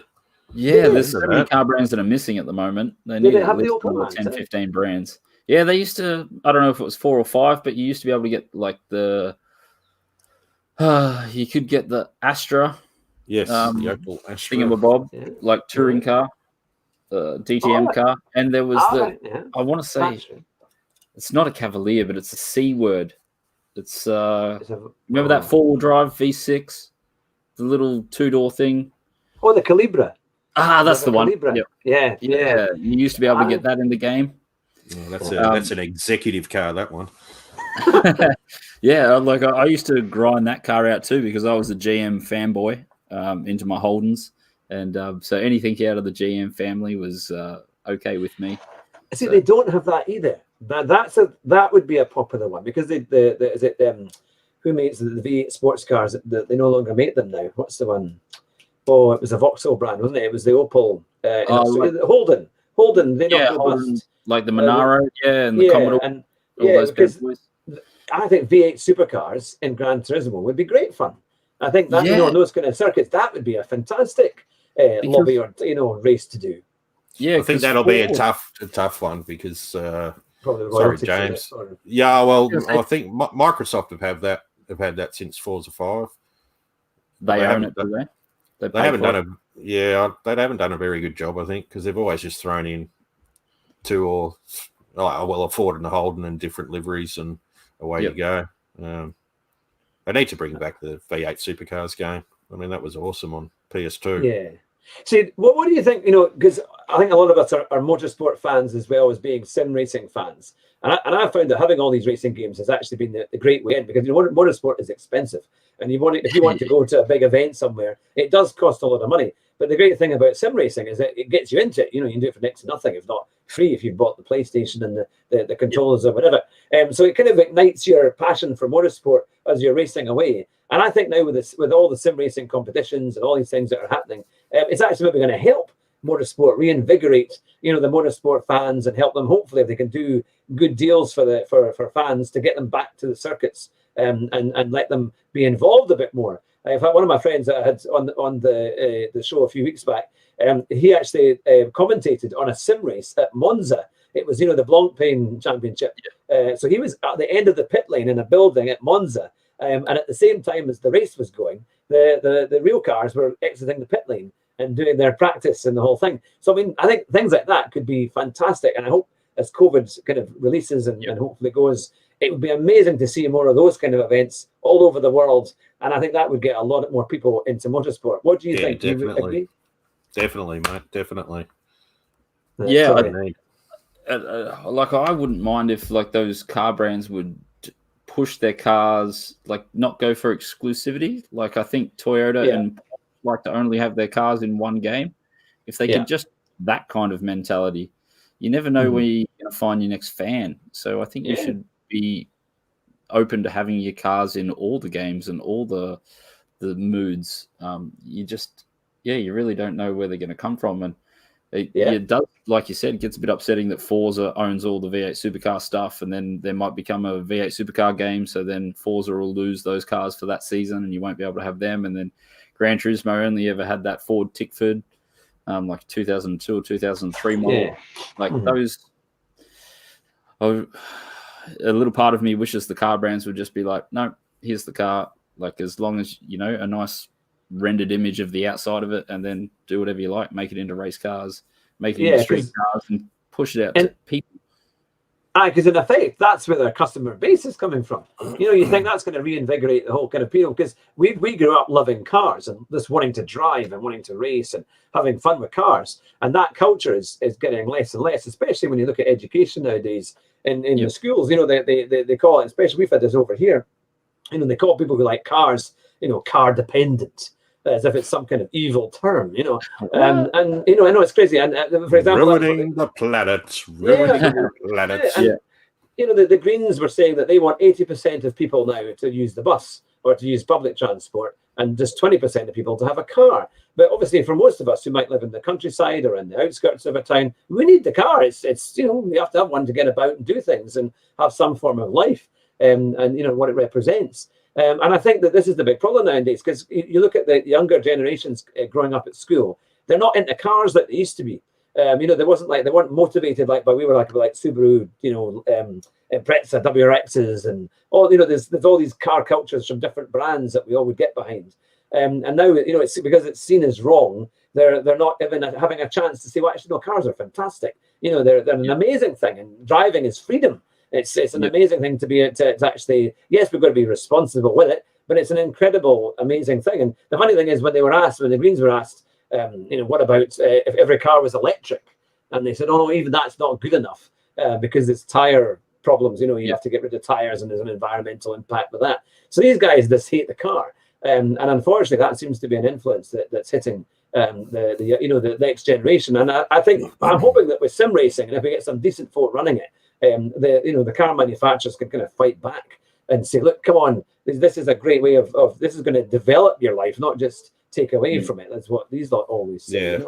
Yeah, there's so many car brands that are missing at the moment. They need at least 10, 15 brands. Yeah, they used to. I don't know if it was 4 or 5, but you used to be able to get like the. You could get the Astra. Yes, the Opel Astra. Thingamabob, like touring car, DTM car, and there was I want to say, it's not a Cavalier, but it's a C word. It's remember that 4-wheel drive V6, the little 2-door thing. Oh, the Calibra. Ah, that's the one. Yep. Yeah. You used to be able to get that in the game. Oh, that's an executive car, that one. Yeah, like I used to grind that car out too because I was a GM fanboy into my Holdens, and so anything out of the GM family was okay with me. See, they don't have that either. That would be a popular one because who makes the V8 sports cars? They no longer make them now. What's the one? Oh, it was a Vauxhall brand, wasn't it? It was the Opel. Holden. They don't Holden, like the Monaro, and the Commodore. And because I think V8 supercars in Gran Turismo would be great fun. I think that in those kind of circuits, that would be a fantastic lobby or race to do. Yeah, I think that'll be a tough one because sorry, James. I think Microsoft have had that since Forza 5. They own it, do they? They haven't done a very good job, I think, because they've always just thrown in two a Ford and a Holden in different liveries, and away you go. They need to bring back the V8 Supercars game. I mean, that was awesome on PS2. Yeah. See, what do you think? Because I think a lot of us are motorsport fans as well as being sim racing fans. And I found that having all these racing games has actually been the great way in, because motorsport is expensive. And if you want to go to a big event somewhere, it does cost a lot of money. But the great thing about sim racing is that it gets you into it. You can do it for next to nothing, if not free, if you've bought the PlayStation and the controllers or whatever. So it kind of ignites your passion for motorsport as you're racing away. And I think now with all the sim racing competitions and all these things that are happening, it's actually maybe going to help motorsport reinvigorate, the motorsport fans, and help them, hopefully, if they can do good deals for fans, to get them back to the circuits and let them be involved a bit more. In fact, one of my friends that I had on the show a few weeks back, he actually commentated on a sim race at Monza. It was, the Blancpain Championship. So he was at the end of the pit lane in a building at Monza, and at the same time as the race was going, the real cars were exiting the pit lane and doing their practice and the whole thing. So, I mean, I think things like that could be fantastic. And I hope as COVID kind of releases and hopefully goes, it would be amazing to see more of those kind of events all over the world. And I think that would get a lot more people into motorsport. What do you think? Definitely. Definitely, mate. Definitely. Yeah. I wouldn't mind if those car brands would push their cars, not go for exclusivity. I think Toyota and like to only have their cars in one game. If they could just that kind of mentality, you never know where you're going to find your next fan. So I think you should be open to having your cars in all the games and all the moods. You really don't know where they're going to come from. And it does, like you said, it gets a bit upsetting that Forza owns all the V8 Supercar stuff, and then there might become a V8 Supercar game, so then Forza will lose those cars for that season and you won't be able to have them. And then Gran Turismo only ever had that Ford Tickford, 2002 or 2003 model. Those, a little part of me wishes the car brands would just be like, no, here's the car. As long as, a nice rendered image of the outside of it, and then do whatever you like, make it into race cars, make it into street cars, and push it out to people. Because in effect, that's where their customer base is coming from. You think that's going to reinvigorate the whole kind of appeal, because we grew up loving cars and just wanting to drive and wanting to race and having fun with cars. And that culture is getting less and less, especially when you look at education nowadays in the schools. They call it, especially we've had this over here, they call people who like cars, car dependent, as if it's some kind of evil term, and I know it's crazy. And for example, ruining the planet. The Greens were saying that they want 80% of people now to use the bus or to use public transport, and just 20% of people to have a car. But obviously, for most of us who might live in the countryside or in the outskirts of a town, we need the car. It's we have to have one to get about and do things and have some form of life, and what it represents. And I think that this is the big problem nowadays, because you look at the younger generations growing up at school, they're not into cars like they used to be. They weren't motivated but we were like Subaru, Impreza, WRXs, and all. There's all these car cultures from different brands that we all would get behind. And now it's because it's seen as wrong. They're not even having a chance to say, well, actually, no, cars are fantastic. They're an amazing thing, and driving is freedom. It's an amazing thing to be to actually, yes, we've got to be responsible with it, but it's an incredible, amazing thing. And the funny thing is, when the Greens were asked, what about if every car was electric? And they said, oh, no, even that's not good enough because it's tire problems. You have to get rid of tires, and there's an environmental impact with that. So these guys just hate the car. And unfortunately, that seems to be an influence that's hitting the next generation. And I think I'm hoping that with sim racing, and if we get some decent folk running it, the car manufacturers can kind of fight back and say, look, come on, this is a great way of this is going to develop your life, not just take away from it. That's what these lot always say.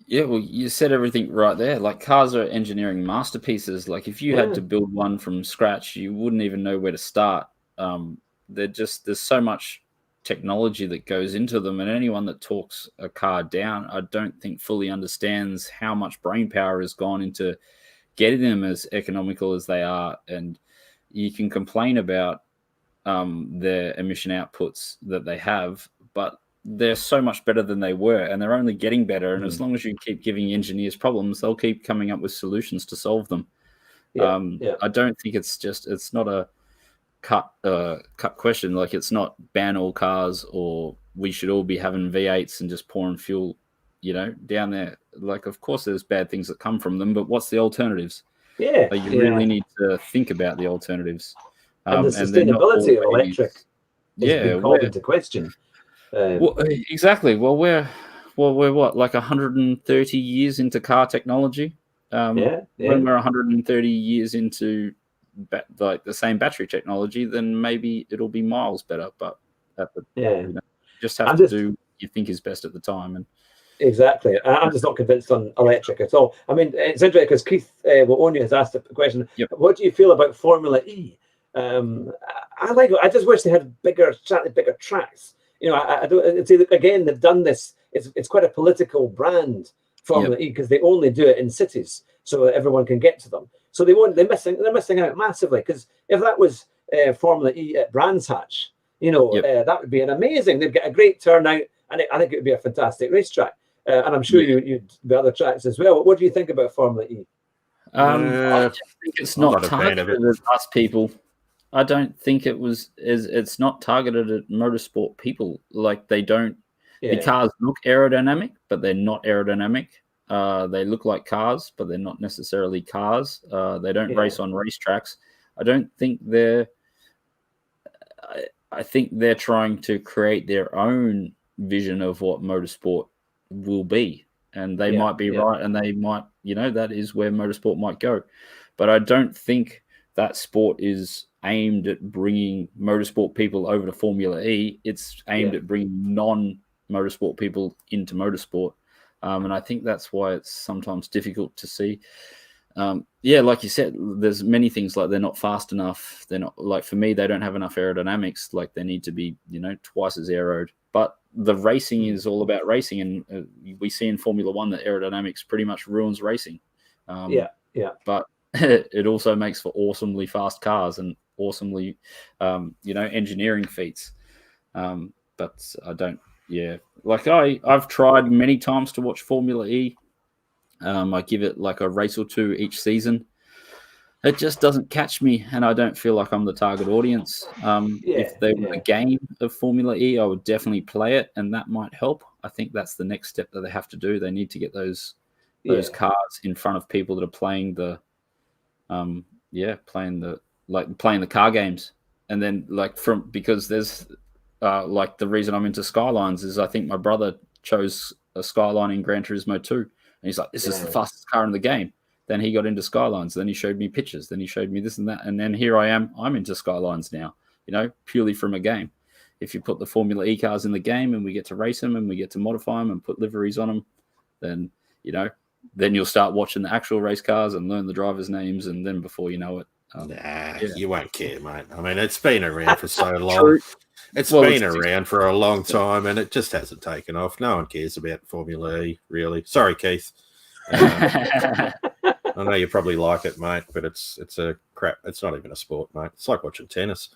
Yeah, well, you said everything right there. Cars are engineering masterpieces. If you had to build one from scratch, you wouldn't even know where to start. There's so much technology that goes into them, and anyone that talks a car down, I don't think fully understands how much brain power has gone into getting them as economical as they are. And you can complain about their emission outputs that they have, but they're so much better than they were, and they're only getting better. And as long as you keep giving engineers problems, they'll keep coming up with solutions to solve them. I don't think it's not a cut question. Like, it's not ban all cars or we should all be having V8s and just pouring fuel, down there. Like, of course there's bad things that come from them, but what's the alternatives? Yeah. Like, you really need to think about the alternatives. And the sustainability of electric has been called into question. Exactly. Well, we're what, like 130 years into car technology? When we're 130 years into like the same battery technology, then maybe it'll be miles better. But you just have to do what you think is best at the time. And exactly, I'm just not convinced on electric at all. I mean, it's interesting because Keith Waonia has asked a question. Yep. What do you feel about Formula E? I like it. I just wish they had slightly bigger tracks. I don't see. Again, they've done this. It's quite a political brand, Formula E, because they only do it in cities, so that everyone can get to them. So they're missing out massively. Because if that was Formula E at Brands Hatch, that would be an amazing. They'd get a great turnout, and I think it would be a fantastic racetrack. And I'm sure you'd be other tracks as well. What do you think about Formula E? I just think it's not targeted at us people. I don't think it's not targeted at motorsport people. Like, they don't. The cars look aerodynamic, but they're not aerodynamic. They look like cars, but they're not necessarily cars. They don't race on racetracks. I don't think they're. I think they're trying to create their own vision of what motorsport will be, and they might be right, and they might, that is where motorsport might go. But I don't think that sport is aimed at bringing motorsport people over to Formula E. It's aimed at bringing non-motorsport people into motorsport. And I think that's why it's sometimes difficult to see. Like you said, there's many things, like they're not fast enough. They're not, like, for me, they don't have enough aerodynamics. Like, they need to be, twice as aeroed. But the racing is all about racing. And we see in Formula One that aerodynamics pretty much ruins racing. But it also makes for awesomely fast cars and awesomely, engineering feats. But I don't, like I've tried many times to watch Formula E. I give it like a race or two each season. It just doesn't catch me, and I don't feel like I'm the target audience. If there was a game of Formula E, I would definitely play it, and that might help. I think that's the next step that they have to do. They need to get those cars in front of people that are playing the playing the car games. And then, like, because there's like, the reason I'm into Skylines is I think my brother chose a Skyline in Gran Turismo 2, and he's like, this is the fastest car in the game. Then he got into Skylines. Then he showed me pictures. Then he showed me this and that. And then here I am. I'm into Skylines now, purely from a game. If you put the Formula E cars in the game and we get to race them and we get to modify them and put liveries on them, then, then you'll start watching the actual race cars and learn the drivers' names. And then before you know it, you won't care, mate. I mean, it's been around for so long. It's been around for a long time, and it just hasn't taken off. No one cares about Formula E, really. Sorry, Keith. I know you probably like it, mate, but it's a crap. It's not even a sport, mate. It's like watching tennis.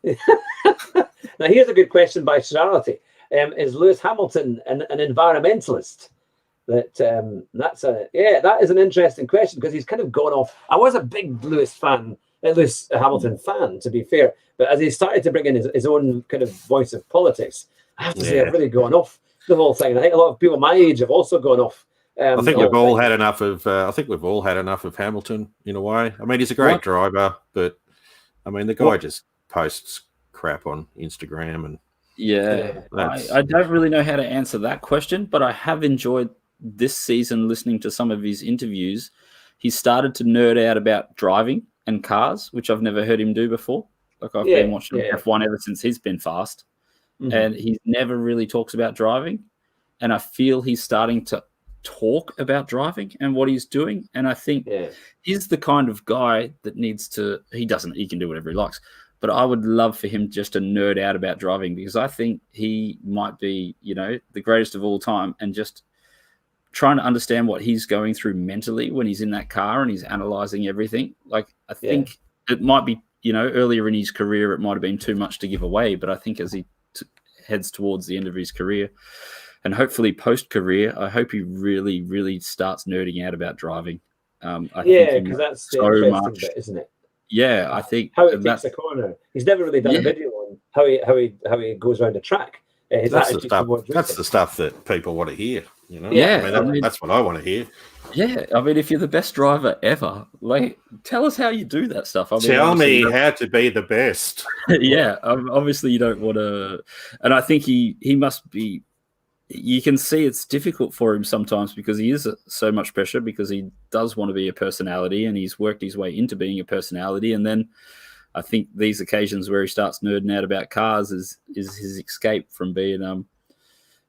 Now, here's a good question by Charity. Is Lewis Hamilton an environmentalist? That is an interesting question, because he's kind of gone off. I was a big Lewis Hamilton fan, to be fair, but as he started to bring in his own kind of voice of politics, I have to say, I've really gone off the whole thing. And I think a lot of people my age have also gone off. I think we've all had enough of. I think we've all had enough of Hamilton in a way. I mean, he's a great driver, but I mean, the guy just posts crap on Instagram, and I don't really know how to answer that question, but I have enjoyed this season listening to some of his interviews. He started to nerd out about driving and cars, which I've never heard him do before. Like, I've been watching F1 ever since he's been fast, and he never really talks about driving. And I feel he's starting to talk about driving and what he's doing. And I think he's the kind of guy that needs to. He can do whatever he likes. But I would love for him just to nerd out about driving, because I think he might be, the greatest of all time, and just trying to understand what he's going through mentally when he's in that car and he's analyzing everything. Like, I think it might be, earlier in his career, it might have been too much to give away, but I think as he heads towards the end of his career. And hopefully post-career, I hope he really, really starts nerding out about driving. I think because that's the interesting bit, isn't it? Yeah, I think how he takes a corner. He's never really done a video on how he goes around the track. That's the stuff that people want to hear. You know, that's what I want to hear. Yeah, I mean, if you're the best driver ever, like, tell us how you do that stuff. I mean, tell me how to be the best. Yeah, obviously you don't want to, and I think he must be. You can see it's difficult for him sometimes because he is so much pressure because he does want to be a personality and he's worked his way into being a personality. And then I think these occasions where he starts nerding out about cars is his escape from being,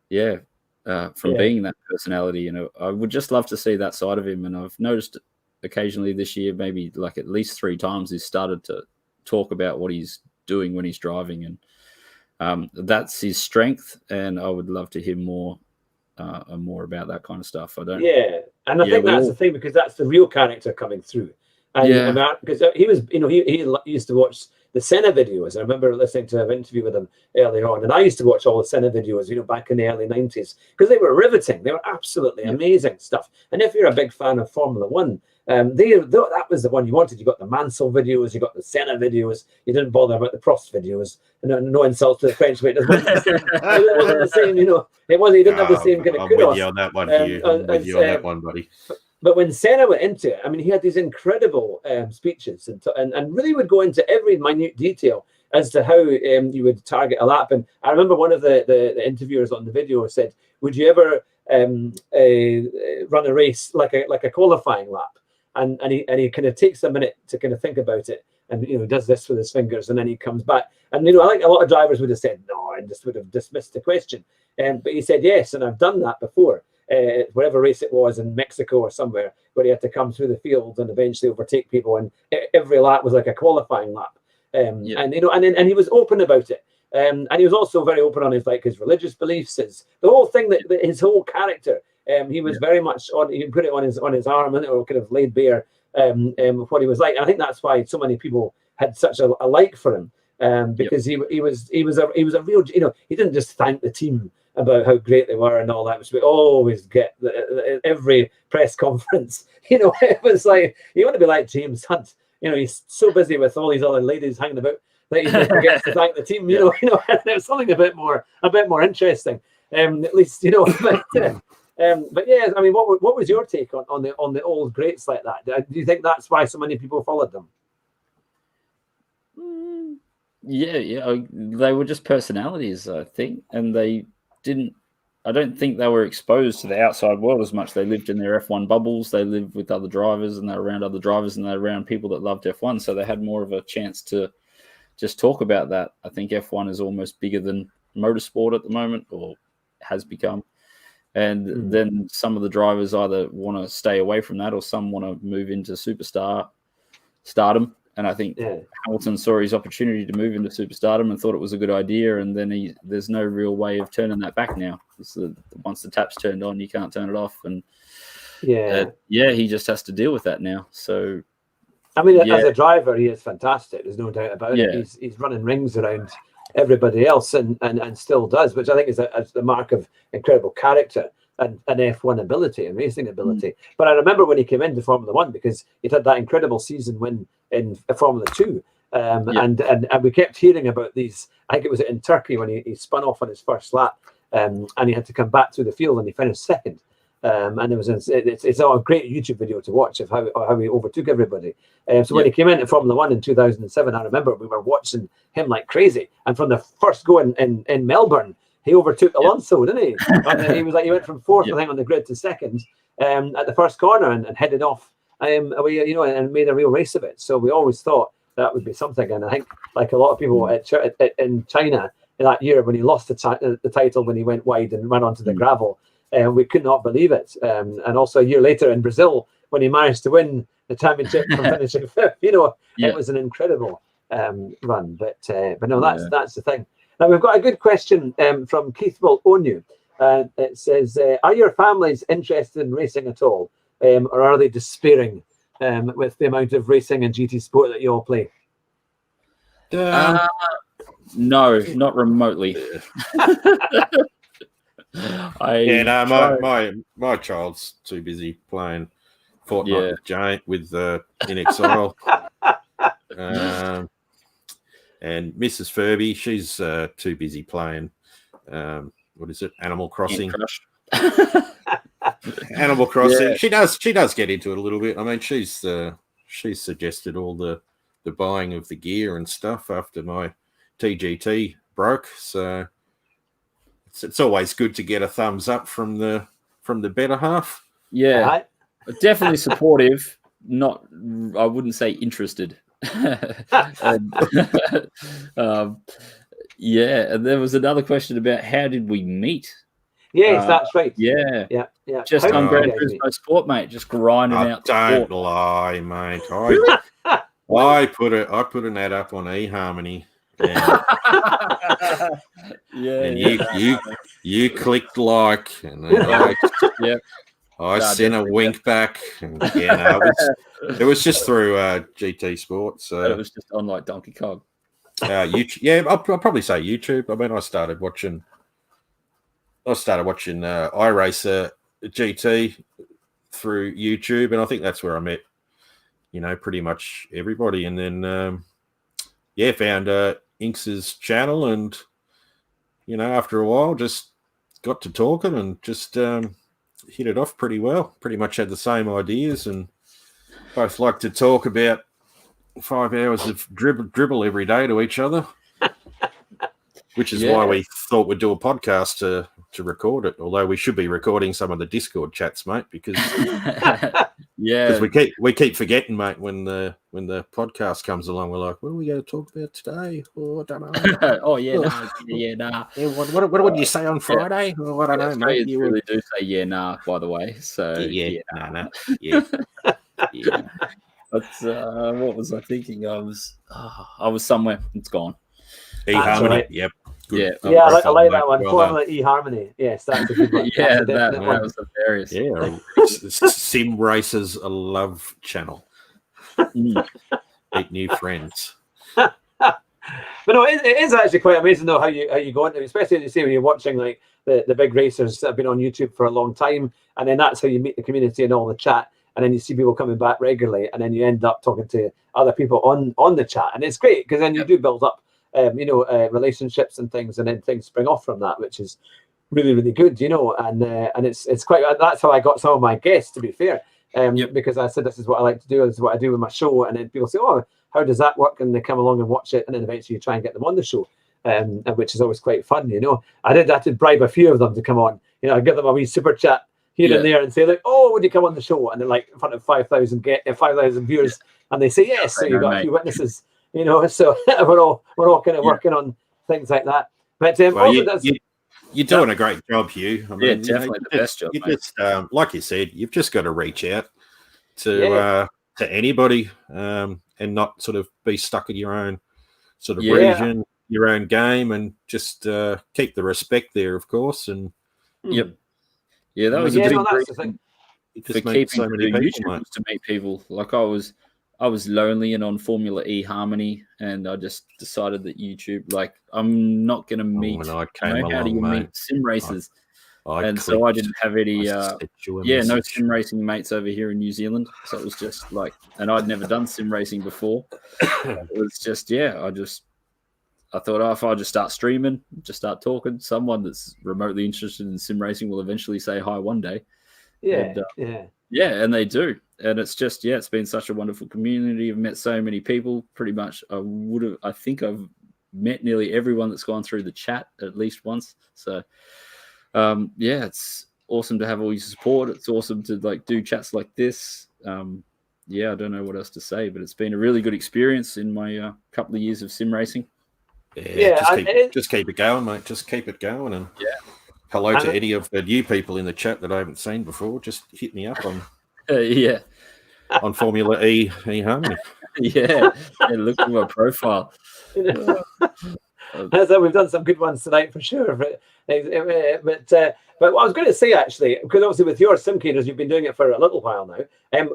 being that personality. You know, I would just love to see that side of him. And I've noticed occasionally this year, maybe like at least 3 times, he's started to talk about what he's doing when he's driving, and that's his strength, and I would love to hear more about that kind of stuff. And I think that's the thing, because that's the real character coming through. And because he was, he used to watch the Senna videos. I remember listening to an interview with him earlier on, and I used to watch all the Senna videos, back in the early 90s, because they were riveting. They were absolutely amazing stuff. And if you're a big fan of Formula One, that was the one you wanted. You got the Mansell videos, you got the Senna videos. You didn't bother about the Prost videos. No insults to the French, but it wasn't the same. It wasn't. He didn't have the same kind of kudos. I'm with you on that one, Hugh. I'm with you on that one, buddy. But when Senna went into it, I mean, he had these incredible speeches and really would go into every minute detail as to how you would target a lap. And I remember one of the interviewers on the video said, "Would you ever run a race like a qualifying lap?" And he kind of takes a minute to kind of think about it, and does this with his fingers, and then he comes back. And I think a lot of drivers would have said no and just would have dismissed the question. But he said yes, and I've done that before. Whatever race it was in Mexico or somewhere, where he had to come through the field and eventually overtake people, and every lap was like a qualifying lap. And he was open about it. And he was also very open on his religious beliefs, the whole thing, that his whole character. He was very much on. He put it on his arm, and it kind of laid bare what he was like. And I think that's why so many people had such a like for him, because he was a real. He didn't just thank the team about how great they were and all that, which we always get every press conference. It was like, you want to be like James Hunt. He's so busy with all these other ladies hanging about that he forgets to thank the team. And it was something a bit more interesting, at least. But yeah, I mean, what was your take on the old greats like that? Do you think that's why so many people followed them? Yeah, they were just personalities, I think, and I don't think they were exposed to the outside world as much. They lived in their F1 bubbles. They lived with other drivers, and they're around other drivers, and they're around people that loved F1. So they had more of a chance to just talk about that. I think F1 is almost bigger than motorsport at the moment, or has become. And then some of the drivers either want to stay away from that, or some want to move into stardom. And I think Hamilton saw his opportunity to move into superstardom and thought it was a good idea. And then there's no real way of turning that back now. Once the tap's turned on, you can't turn it off. And he just has to deal with that now. So, I mean, as a driver, he is fantastic. There's no doubt about it. He's running rings around everybody else and still does, which I think is the mark of incredible character and F1 ability and racing ability. But I remember when he came into Formula One, because he'd had that incredible season win in Formula 2. And we kept hearing about these. I think it was in Turkey when he spun off on his first lap, and he had to come back through the field, and he finished second. And it's all a great YouTube video to watch of how he overtook everybody. So when he came into Formula One in 2007, I remember we were watching him like crazy. And from the first go in Melbourne, he overtook Alonso, didn't he? And he went from fourth, I think, on the grid to second at the first corner, and headed off away, and made a real race of it. So we always thought that would be something. And I think, like a lot of people in China in that year, when he lost the title, when he went wide and ran onto the gravel, we could not believe it. And also a year later in Brazil, when he managed to win the championship from finishing fifth, it was an incredible run. But no, that's the thing. Now, we've got a good question from Keith Will Own You. It says, are your families interested in racing at all? Or are they despairing with the amount of racing and GT sport that you all play? No, not remotely. My child's too busy playing Fortnite with Inxile. And Mrs. Furby, she's too busy playing. What is it? Animal Crossing. Animal Crossing. Yeah. She does get into it a little bit. I mean, she's suggested all the buying of the gear and stuff after my TGT broke. So it's always good to get a thumbs up from the better half. Yeah, definitely supportive. Not, I wouldn't say interested. And there was another question about how did we meet? Yes, that's right. Yeah. Just How on Gran Turismo Sport, mate. Just grinding out. Don't lie, mate. I put an ad up on eHarmony. And you clicked like, and I sent a wink back. And it was just through GT Sport. So it was just on like Donkey Kong. YouTube, yeah, I'll probably say YouTube. I mean, I started watching iRacer GT through YouTube, and I think that's where I met, pretty much everybody. And then, found Inx's channel, and after a while, just got to talking and just hit it off pretty well. Pretty much had the same ideas, and both like to talk about 5 hours of dribble every day to each other, which is why we thought we'd do a podcast to record it. Although we should be recording some of the Discord chats, mate, because we keep forgetting, mate, when the podcast comes along. We're like, what are we going to talk about today? Oh, I don't know. Nah. What would you say on Friday? Yeah. Oh, I don't know, mate. You really do say nah, by the way. So nah. But what was I thinking? I was somewhere. It's gone. eHarmony. Right. Yep. Good. Yeah, I like that one. Formula eHarmony. Yes, that's a good one. that was hilarious. Yeah, Sim Racers a love channel. Meet new friends. But no, it is actually quite amazing though how you go into it, especially you see when you're watching like the big racers that have been on YouTube for a long time, and then that's how you meet the community and all the chat. And then you see people coming back regularly, and then you end up talking to other people on the chat, and it's great because then you do build up, relationships and things, and then things spring off from that, which is really, really good, And it's quite. That's how I got some of my guests, to be fair, because I said this is what I like to do, this is what I do with my show, and then people say, "Oh, how does that work?" And they come along and watch it, and then eventually you try and get them on the show, which is always quite fun, I did bribe a few of them to come on, I give them a wee super chat here and there and say like, "Oh, would you come on the show?" And they're like in front of 5,000 viewers, and they say yes. So you've got a few witnesses, So we're all kind of working on things like that. But you're doing a great job, Hugh. I mean, definitely the best job. You just, like you said, you've just got to reach out to anybody, and not sort of be stuck in your own sort of region, your own game, and just keep the respect there, of course. And yeah, that was a big thing. For keeping so many people, to meet people. Like I was lonely and on Formula eHarmony, and I just decided that YouTube, like, I'm not going to meet. How do you meet sim racers? So I didn't have any. No sim racing mates over here in New Zealand. So it was just like, and I'd never done sim racing before. It was just I thought, if I just start streaming, just start talking, someone that's remotely interested in sim racing will eventually say hi one day. And they do. And it's just, it's been such a wonderful community. I've met so many people. Pretty much, I think I've met nearly everyone that's gone through the chat at least once. So, it's awesome to have all your support. It's awesome to do chats like this. I don't know what else to say, but it's been a really good experience in my couple of years of sim racing. Just keep it going, mate. Just keep it going, and hello to any of the new people in the chat that I haven't seen before. Just hit me up on on Formula eHarmony. Look at my profile. So we've done some good ones tonight for sure. But what I was going to say actually, because obviously with your SimCaders, you've been doing it for a little while now.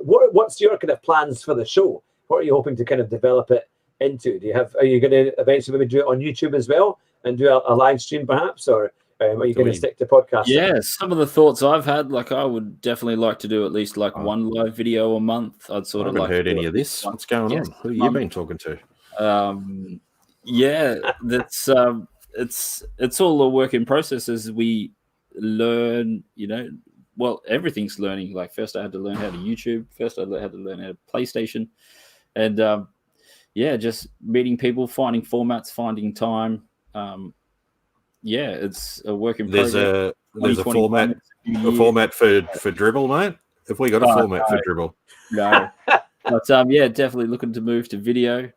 What's your kind of plans for the show? What are you hoping to kind of develop it into? Are you going to eventually maybe do it on YouTube as well and do a live stream perhaps, or are you going to stick to podcasting? Yeah, some of the thoughts I've had, like I would definitely like to do at least like one live video a month. I'd sort of like. I haven't heard any of this. What's going on? Who have you been talking to? Yeah, that's it's all a work in process as we learn. Well, everything's learning. Like first, I had to learn how to YouTube. First, I had to learn how to PlayStation, and just meeting people, finding formats, finding time. It's a work in progress. There's a format for dribble, mate. Have we got a format for dribble? No, but definitely looking to move to video.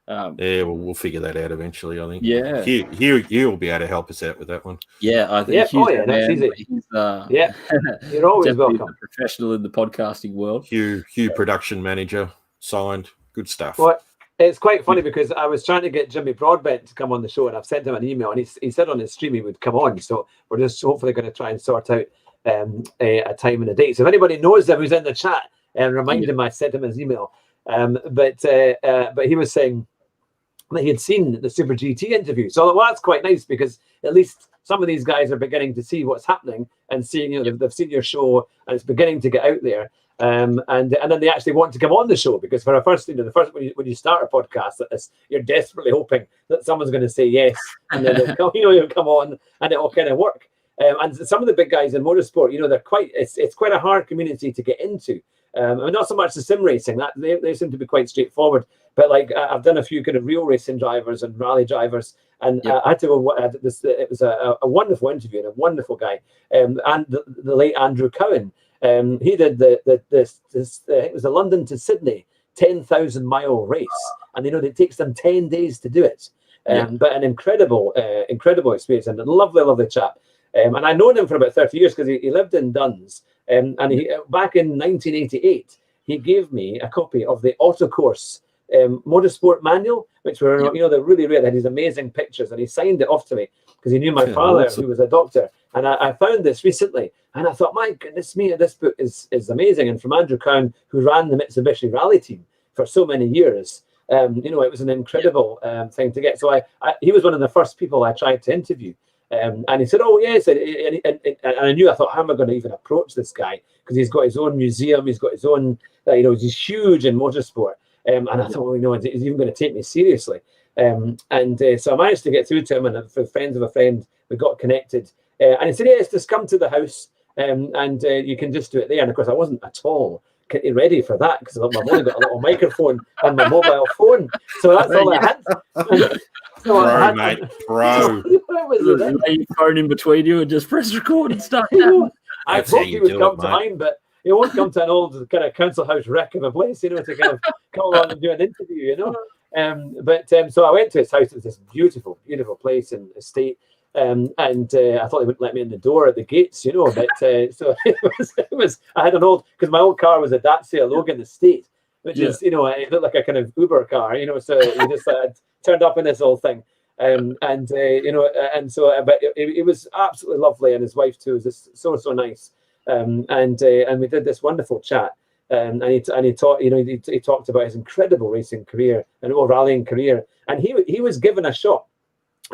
We'll figure that out eventually, I think. Yeah, Hugh will be able to help us out with that one. Yeah, I think. That's easy. You're always welcome. A professional in the podcasting world. Hugh, production manager, signed. Good stuff. Well, it's quite funny because I was trying to get Jimmy Broadbent to come on the show, and I've sent him an email, and he said on his stream he would come on. So we're just hopefully going to try and sort out a time and a date. So if anybody knows him who's in the chat, remind him I sent him his email. But he was saying that he had seen the Super GT interview. So that's quite nice because at least some of these guys are beginning to see what's happening and seeing, they've seen your show and it's beginning to get out there. And then they actually want to come on the show because for when you start a podcast like this, you're desperately hoping that someone's going to say yes, and then you'll come on and it'll kind of work. And some of the big guys in motorsport, it's quite a hard community to get into. Not so much the sim racing, that they seem to be quite straightforward. But like I've done a few kind of real racing drivers and rally drivers, and I had to go. It was a wonderful interview and a wonderful guy, and the late Andrew Cowan. He did I think it was the London to Sydney 10,000-mile race, and it takes them 10 days to do it. But an incredible experience and a lovely chap. And I've known him for about 30 years because he lived in Duns. And he back in 1988, he gave me a copy of the Autocourse motorsport manual, which were they're really rare. They had these amazing pictures, and he signed it off to me because he knew my father, who was a doctor. And I found this recently, and I thought, my goodness me, this book is amazing. And from Andrew Cowan, who ran the Mitsubishi Rally team for so many years, it was an incredible thing to get. So he was one of the first people I tried to interview. And he said, "Oh yes," and I knew. I thought, how am I going to even approach this guy? Because he's got his own museum, he's got his own, he's huge in motorsport. And I thought, is he even going to take me seriously? So I managed to get through to him, and for friends of a friend, we got connected. And he said, "Yes, just come to the house, and you can just do it there." And of course, I wasn't at all ready for that because I've only got a little microphone and my mobile phone, so that's all I had. Pro, mate, pro. Lay your phone in between you and just press record and start. I thought he would come to mine, but he won't come to an old kind of council house wreck of a place, to kind of come along and do an interview, So I went to his house. It was this beautiful, beautiful place and estate. And I thought they wouldn't let me in the door at the gates, But so it was. I had an old, because my old car was a Dacia Logan Estate, which is, it looked like a kind of Uber car, So you just turned up in this old thing, but it was absolutely lovely, and his wife too was just so nice, and we did this wonderful chat, and he talked, he talked about his incredible racing career and rallying career, and he was given a shot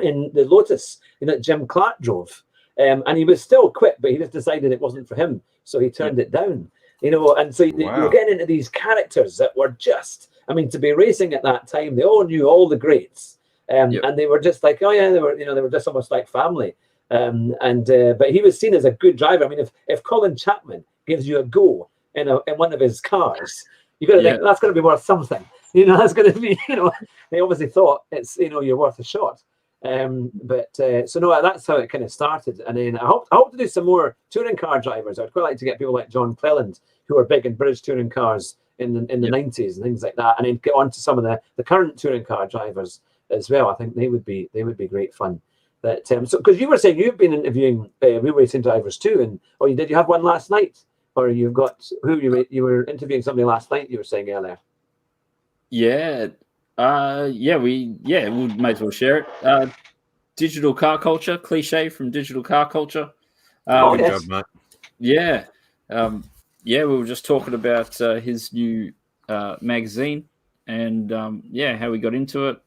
in the Lotus that Jim Clark drove, and he was still quit, but he just decided it wasn't for him, so he turned it down. And so you're getting into these characters that were just, to be racing at that time, they all knew all the greats, and they were just like, they were just almost like family, but he was seen as a good driver. If Colin Chapman gives you a go in one of his cars, you got to think that's going to be worth something. That's going to be, they obviously thought it's, you're worth a shot. That's how it kind of started, and then I hope to do some more touring car drivers. I'd quite like to get people like John Cleland, who are big in British touring cars in the 90s and things like that, and then get on to some of the current touring car drivers as well. I think they would be great fun. But so because you were saying you've been interviewing real racing drivers too, did you have one last night, or you've got you were interviewing somebody last night? You were saying earlier. We might as well share it. Digital car culture, cliche from digital car culture. Good job, mate. We were just talking about his new magazine, and how we got into it,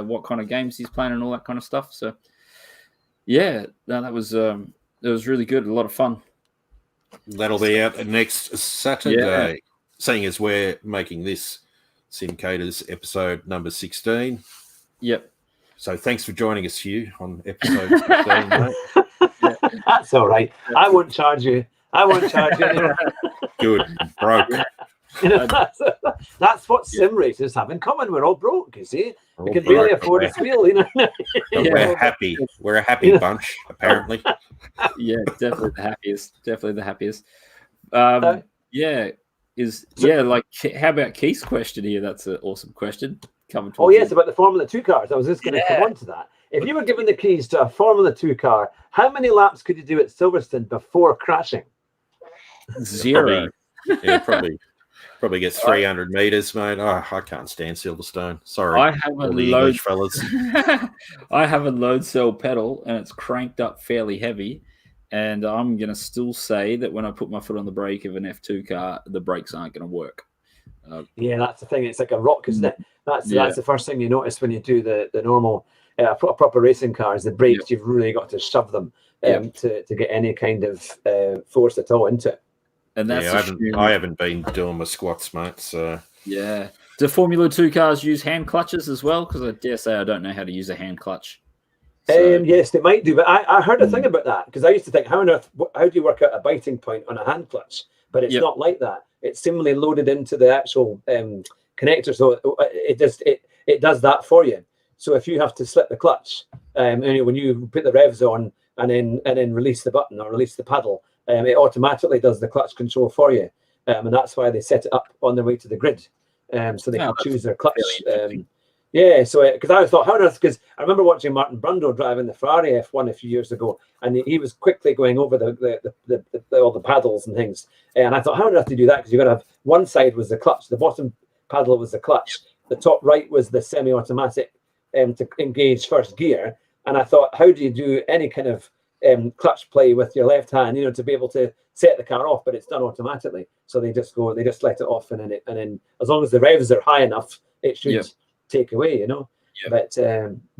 what kind of games he's playing, and all that kind of stuff. So that was really good, a lot of fun. That'll be out next Saturday. Seeing as we're making this SimCade's episode number 16. Yep. So thanks for joining us, Hugh, on episode 16, mate. That's all right. I won't charge you. Anymore. Good. Broke. That's what sim racers have in common. We're all broke, you see. We can barely afford a wheel, We're happy. We're a happy bunch, apparently. Yeah, definitely the happiest. How about Keith's question here? That's an awesome question. Yes, about the Formula 2 cars. I was just going to come on to that. If you were given the keys to a Formula 2 car, how many laps could you do at Silverstone before crashing? 0. Probably gets 300 meters, mate. Oh, I can't stand Silverstone. Sorry, I have a English fellas. I have a load cell pedal, and it's cranked up fairly heavy. And I'm going to still say that when I put my foot on the brake of an F2 car, the brakes aren't going to work. That's the thing. It's like a rock, isn't it? That's the first thing you notice when you do the normal proper racing cars. The brakes, you've really got to shove them to get any kind of force at all into it. And that's I haven't been doing my squats, mate. So do Formula 2 cars use hand clutches as well? Because I dare say I don't know how to use a hand clutch. So, yes, they might do, but I heard a thing about that, because I used to think, how do you work out a biting point on a hand clutch? But it's not like that. It's similarly loaded into the actual connector, so it does that for you. So if you have to slip the clutch, when you put the revs on and then release the button or release the paddle, it automatically does the clutch control for you, and that's why they set it up on their way to the grid, so they can choose their clutch. So because I thought, because I remember watching Martin Brundle driving the Ferrari F1 a few years ago, and he was quickly going over all the paddles and things, and I thought, how on earth do you do that? Because you've got to have, one side was the clutch, the bottom paddle was the clutch, the top right was the semi-automatic to engage first gear, and I thought, how do you do any kind of clutch play with your left hand, to be able to set the car off? But it's done automatically, so they just let it off, and then as long as the revs are high enough, it should take away, But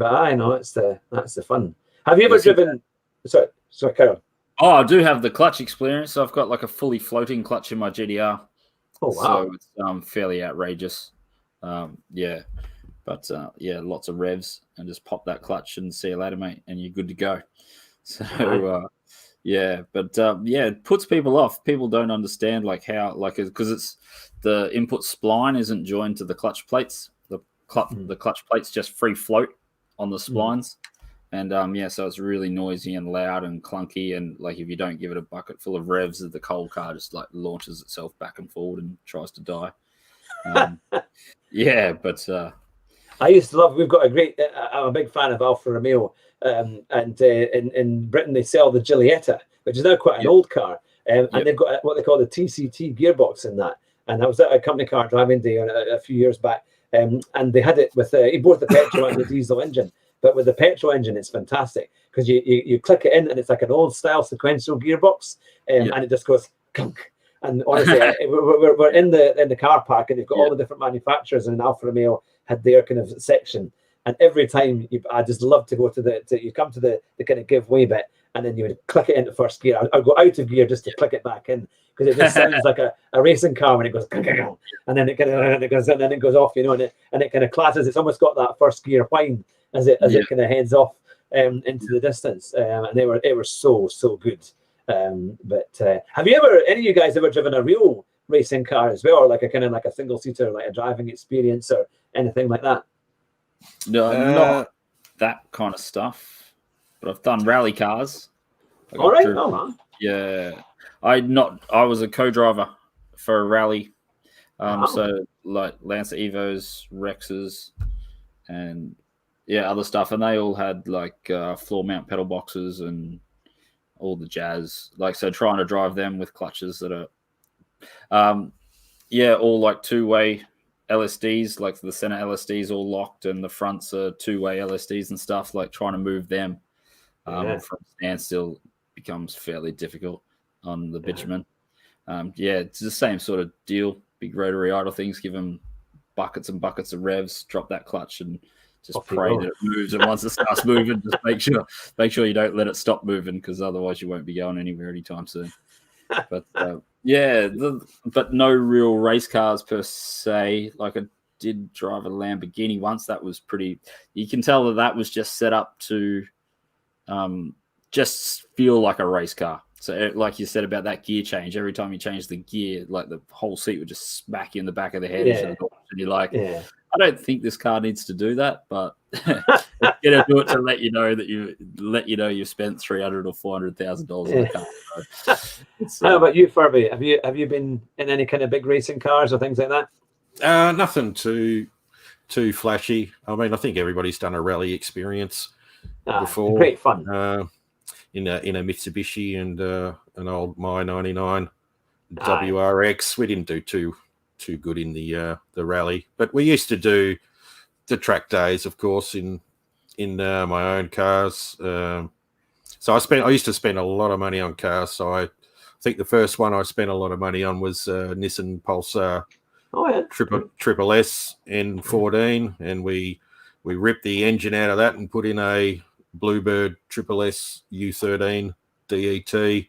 I know that's the fun. Have you ever driven? Sorry, Carol. Oh, I do have the clutch experience. So I've got like a fully floating clutch in my GDR. Oh wow! So it's fairly outrageous. But lots of revs, and just pop that clutch and see you later, mate, and you're good to go. So it puts people off. People don't understand because it's the input spline isn't joined to the clutch plates. The clutch plates just free float on the splines, and so it's really noisy and loud and clunky, and like if you don't give it a bucket full of revs, the coal car just like launches itself back and forward and tries to die. I used to love. We've got a great. I'm a big fan of Alfa Romeo, and in Britain they sell the Giulietta, which is now quite an old car, and they've got what they call the TCT gearbox in that. And I was at a company car driving day a few years back, and they had it with both the petrol and the diesel engine. But with the petrol engine, it's fantastic because you click it in, and it's like an old style sequential gearbox, and it just goes gunk. And honestly, we're in the car park, and they've got all the different manufacturers, and Alfa Romeo had their kind of section. And every time I just love to go to you come to the kind of giveaway bit, and then you would click it into first gear. I'll go out of gear just to click it back in, because it just sounds like a racing car when it goes, and then it goes off, and it kind of classes. It's almost got that first gear whine as it kind of heads off into the distance. And they were so good. But have you any of you guys ever driven a real racing car as well, or like a kind of like a single seater, like a driving experience or anything like that? No, not that kind of stuff. But I've done rally cars. All right. Oh, man. Yeah. I was a co-driver for a rally. So like Lancer Evos, Rexes, and other stuff. And they all had like floor mount pedal boxes and all the jazz. Like, so trying to drive them with clutches that are, all like two-way LSDs, like the center LSDs all locked, and the fronts are two-way LSDs and stuff. Like trying to move them from standstill becomes fairly difficult on the bitumen. It's the same sort of deal. Big rotary idle things give them buckets and buckets of revs, drop that clutch, and just pray that it moves. And once it starts moving, just make sure you don't let it stop moving, because otherwise you won't be going anywhere anytime soon. But but no real race cars per se. Like, I did drive a Lamborghini once. That was pretty. You can tell that was just set up to just feel like a race car. So, like you said about that gear change, every time you change the gear, like the whole seat would just smack you in the back of the head. And you're like, I don't think this car needs to do that, but it's gonna do it to let you know that you've spent $300,000 or $400,000 in the car. So, how about you, Furby? Have you been in any kind of big racing cars or things like that? Nothing too flashy. I mean, I think everybody's done a rally experience before. Great fun. In a Mitsubishi and an old My 99 WRX. We didn't do too good in the rally, but we used to do the track days, of course, in my own cars. So I used to spend a lot of money on cars. So I think the first one I spent a lot of money on was Nissan Pulsar Triple S N14, and we ripped the engine out of that and put in a Bluebird Triple S U13 DET,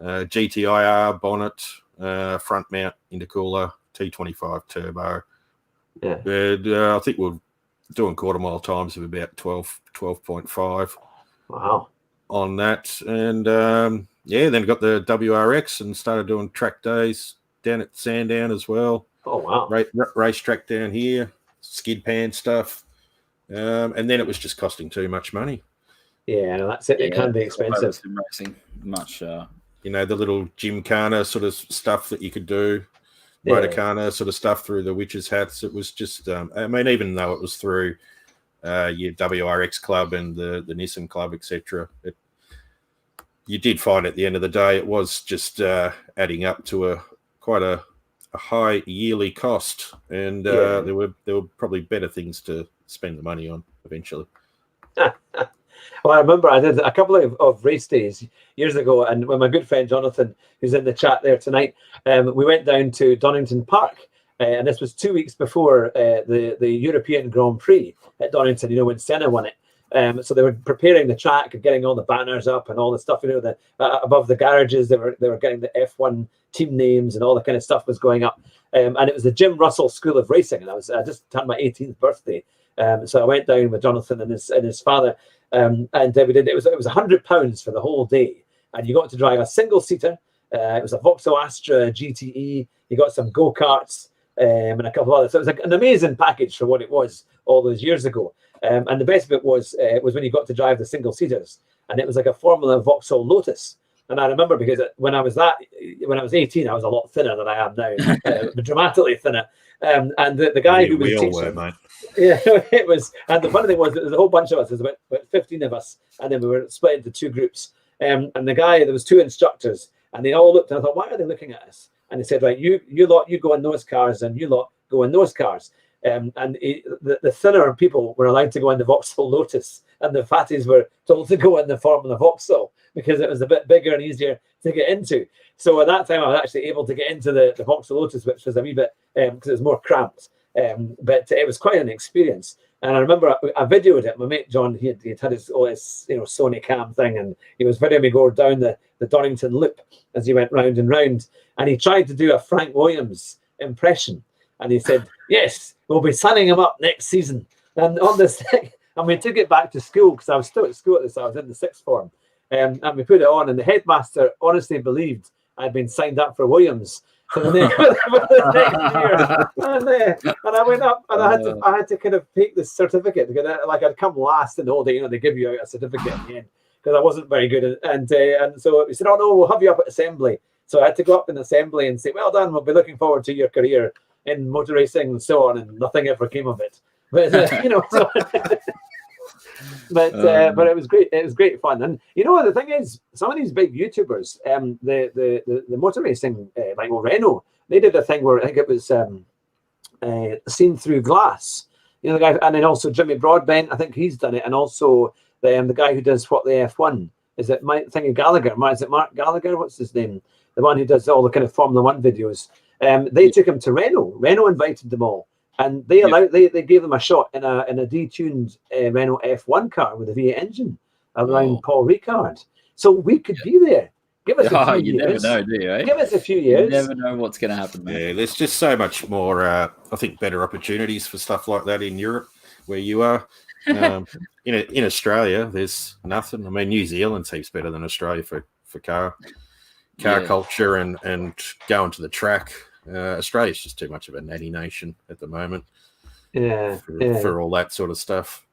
GTIR bonnet, front mount intercooler, T25 turbo. I think we're doing quarter mile times of about 12.5. Wow. On that. And then got the WRX and started doing track days down at Sandown as well. Oh, wow. Racetrack down here, skid pan stuff. And then it was just costing too much money. Yeah, that's it. It can be expensive. Racing much. The little gymkhana sort of stuff that you could do, Motorkhana sort of stuff through the witches' hats. It was just, I mean, even though it was through your WRX club and the Nissan club, etc., you did find at the end of the day it was just adding up to quite a high yearly cost, and there were probably better things to spend the money on eventually. Well, I remember I did a couple of race days years ago, and with my good friend Jonathan, who's in the chat there tonight, we went down to Donington Park, and this was 2 weeks before the European Grand Prix at Donington, when Senna won it. So they were preparing the track and getting all the banners up and all the stuff, above the garages. They were getting the F1 team names and all the kind of stuff was going up. And it was the Jim Russell School of Racing, and I just turned my 18th birthday. So I went down with Jonathan and his father, and we did. It was £100 for the whole day, and you got to drive a single seater. It was a Vauxhall Astra GTE. You got some go-karts and a couple of others. So it was like an amazing package for what it was all those years ago. And the best bit was when you got to drive the single seaters, and it was like a Formula Vauxhall Lotus. And I remember because when I was 18, I was a lot thinner than I am now, dramatically thinner. And the guy who was teaching, were, mate. Yeah, it was. And the funny thing was, there was a whole bunch of us. There was about 15 of us, and then we were split into two groups. And the guy, there was two instructors, and they all looked. And I thought, why are they looking at us? And they said, right, you lot, you go in those cars, and you lot go in those cars. The thinner people were allowed to go in the Vauxhall Lotus, and the fatties were told to go in the Formula Vauxhall because it was a bit bigger and easier to get into. So at that time, I was actually able to get into the Vauxhall Lotus, which was a wee bit because it was more cramped. But it was quite an experience. And I remember I videoed it. My mate John, he had his Sony cam thing, and he was videoing me go down the Donington Loop as he went round and round. And he tried to do a Frank Williams impression. And he said, yes, we'll be signing him up next season. And on this thing, and we took it back to school because I was still at school at this. I was in the sixth form. And we put it on, and the headmaster honestly believed I'd been signed up for Williams for the next year. And I went up, and I had to kind of take this certificate because I'd come last in the whole day. They give you out a certificate at the end because I wasn't very good. And so we said, oh no, we'll have you up at assembly. So I had to go up in assembly and say, well done, we'll be looking forward to your career in motor racing and so on. And nothing ever came of it. But but it was great. It was great fun. And the thing is, some of these big YouTubers, the motor racing, like Renault, they did a thing where I think it was seen through glass. The guy, and then also Jimmy Broadbent, I think he's done it, and also the guy who does the F1 is it Gallagher? Is it Mark Gallagher? What's his name? The one who does all the kind of Formula One videos. They took him to Renault. Renault invited them all and they allowed they gave them a shot in a detuned Renault F1 car with a V8 engine around Paul Ricard. So we could be there. Give us a few you years. Never know, do you? Eh? Give us a few years. You never know what's going to happen, mate. Yeah, there's just so much more, I think, better opportunities for stuff like that in Europe, where you are. In Australia, there's nothing. I mean, New Zealand seems better than Australia for car culture and going to the track. Australia's just too much of a natty nation at the moment. For all that sort of stuff.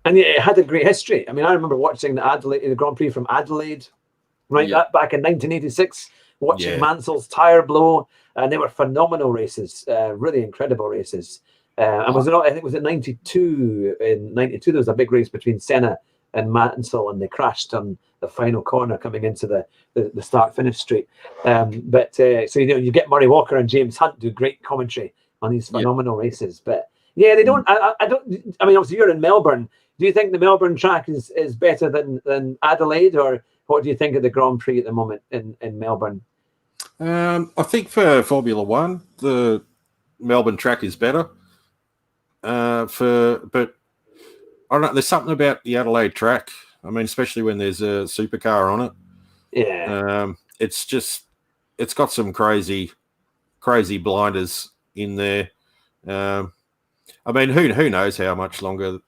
And it had a great history. I mean, I remember watching the Grand Prix from Adelaide, that back in 1986, watching Mansell's tyre blow, and they were phenomenal races, really incredible races. I think it was in 92. In 92, there was a big race between Senna and Mansell, and they crashed on the final corner coming into the start-finish straight. So you get Murray Walker and James Hunt do great commentary on these phenomenal races. But they don't. I don't. I mean, obviously, you're in Melbourne. Do you think the Melbourne track is better than Adelaide, or what do you think of the Grand Prix at the moment in Melbourne? I think for Formula One, the Melbourne track is better. But I don't know. There's something about the Adelaide track. I mean, especially when there's a supercar on it. Yeah. It's got some crazy blinders in there. I mean, who knows how much longer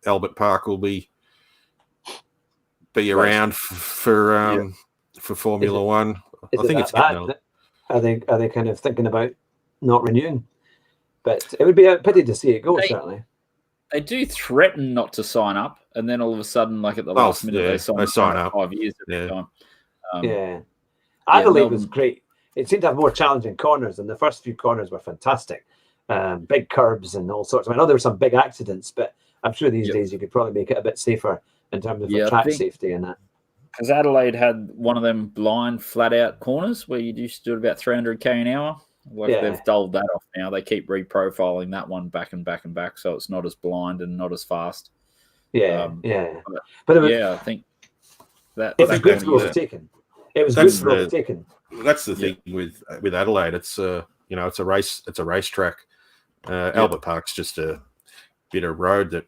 Albert Park will be around for Formula One. I think it's getting Are they kind of thinking about not renewing? But it would be a pity to see it go, certainly. They do threaten not to sign up, and then all of a sudden, like at the last minute, they sign up 5 years every time. Adelaide was great. It seemed to have more challenging corners, and the first few corners were fantastic. Big curbs and all sorts. I know there were some big accidents, but I'm sure these days you could probably make it a bit safer in terms of track safety and that. Because Adelaide had one of them blind, flat-out corners where you used to do about 300k an hour. They've dulled that off now. They keep reprofiling that one back and back and back, so it's not as blind and not as fast. But I think that it was good for overtaking. It was good for overtaking. That's the thing with Adelaide. It's it's a race. It's a racetrack. Albert Park's just a bit of road that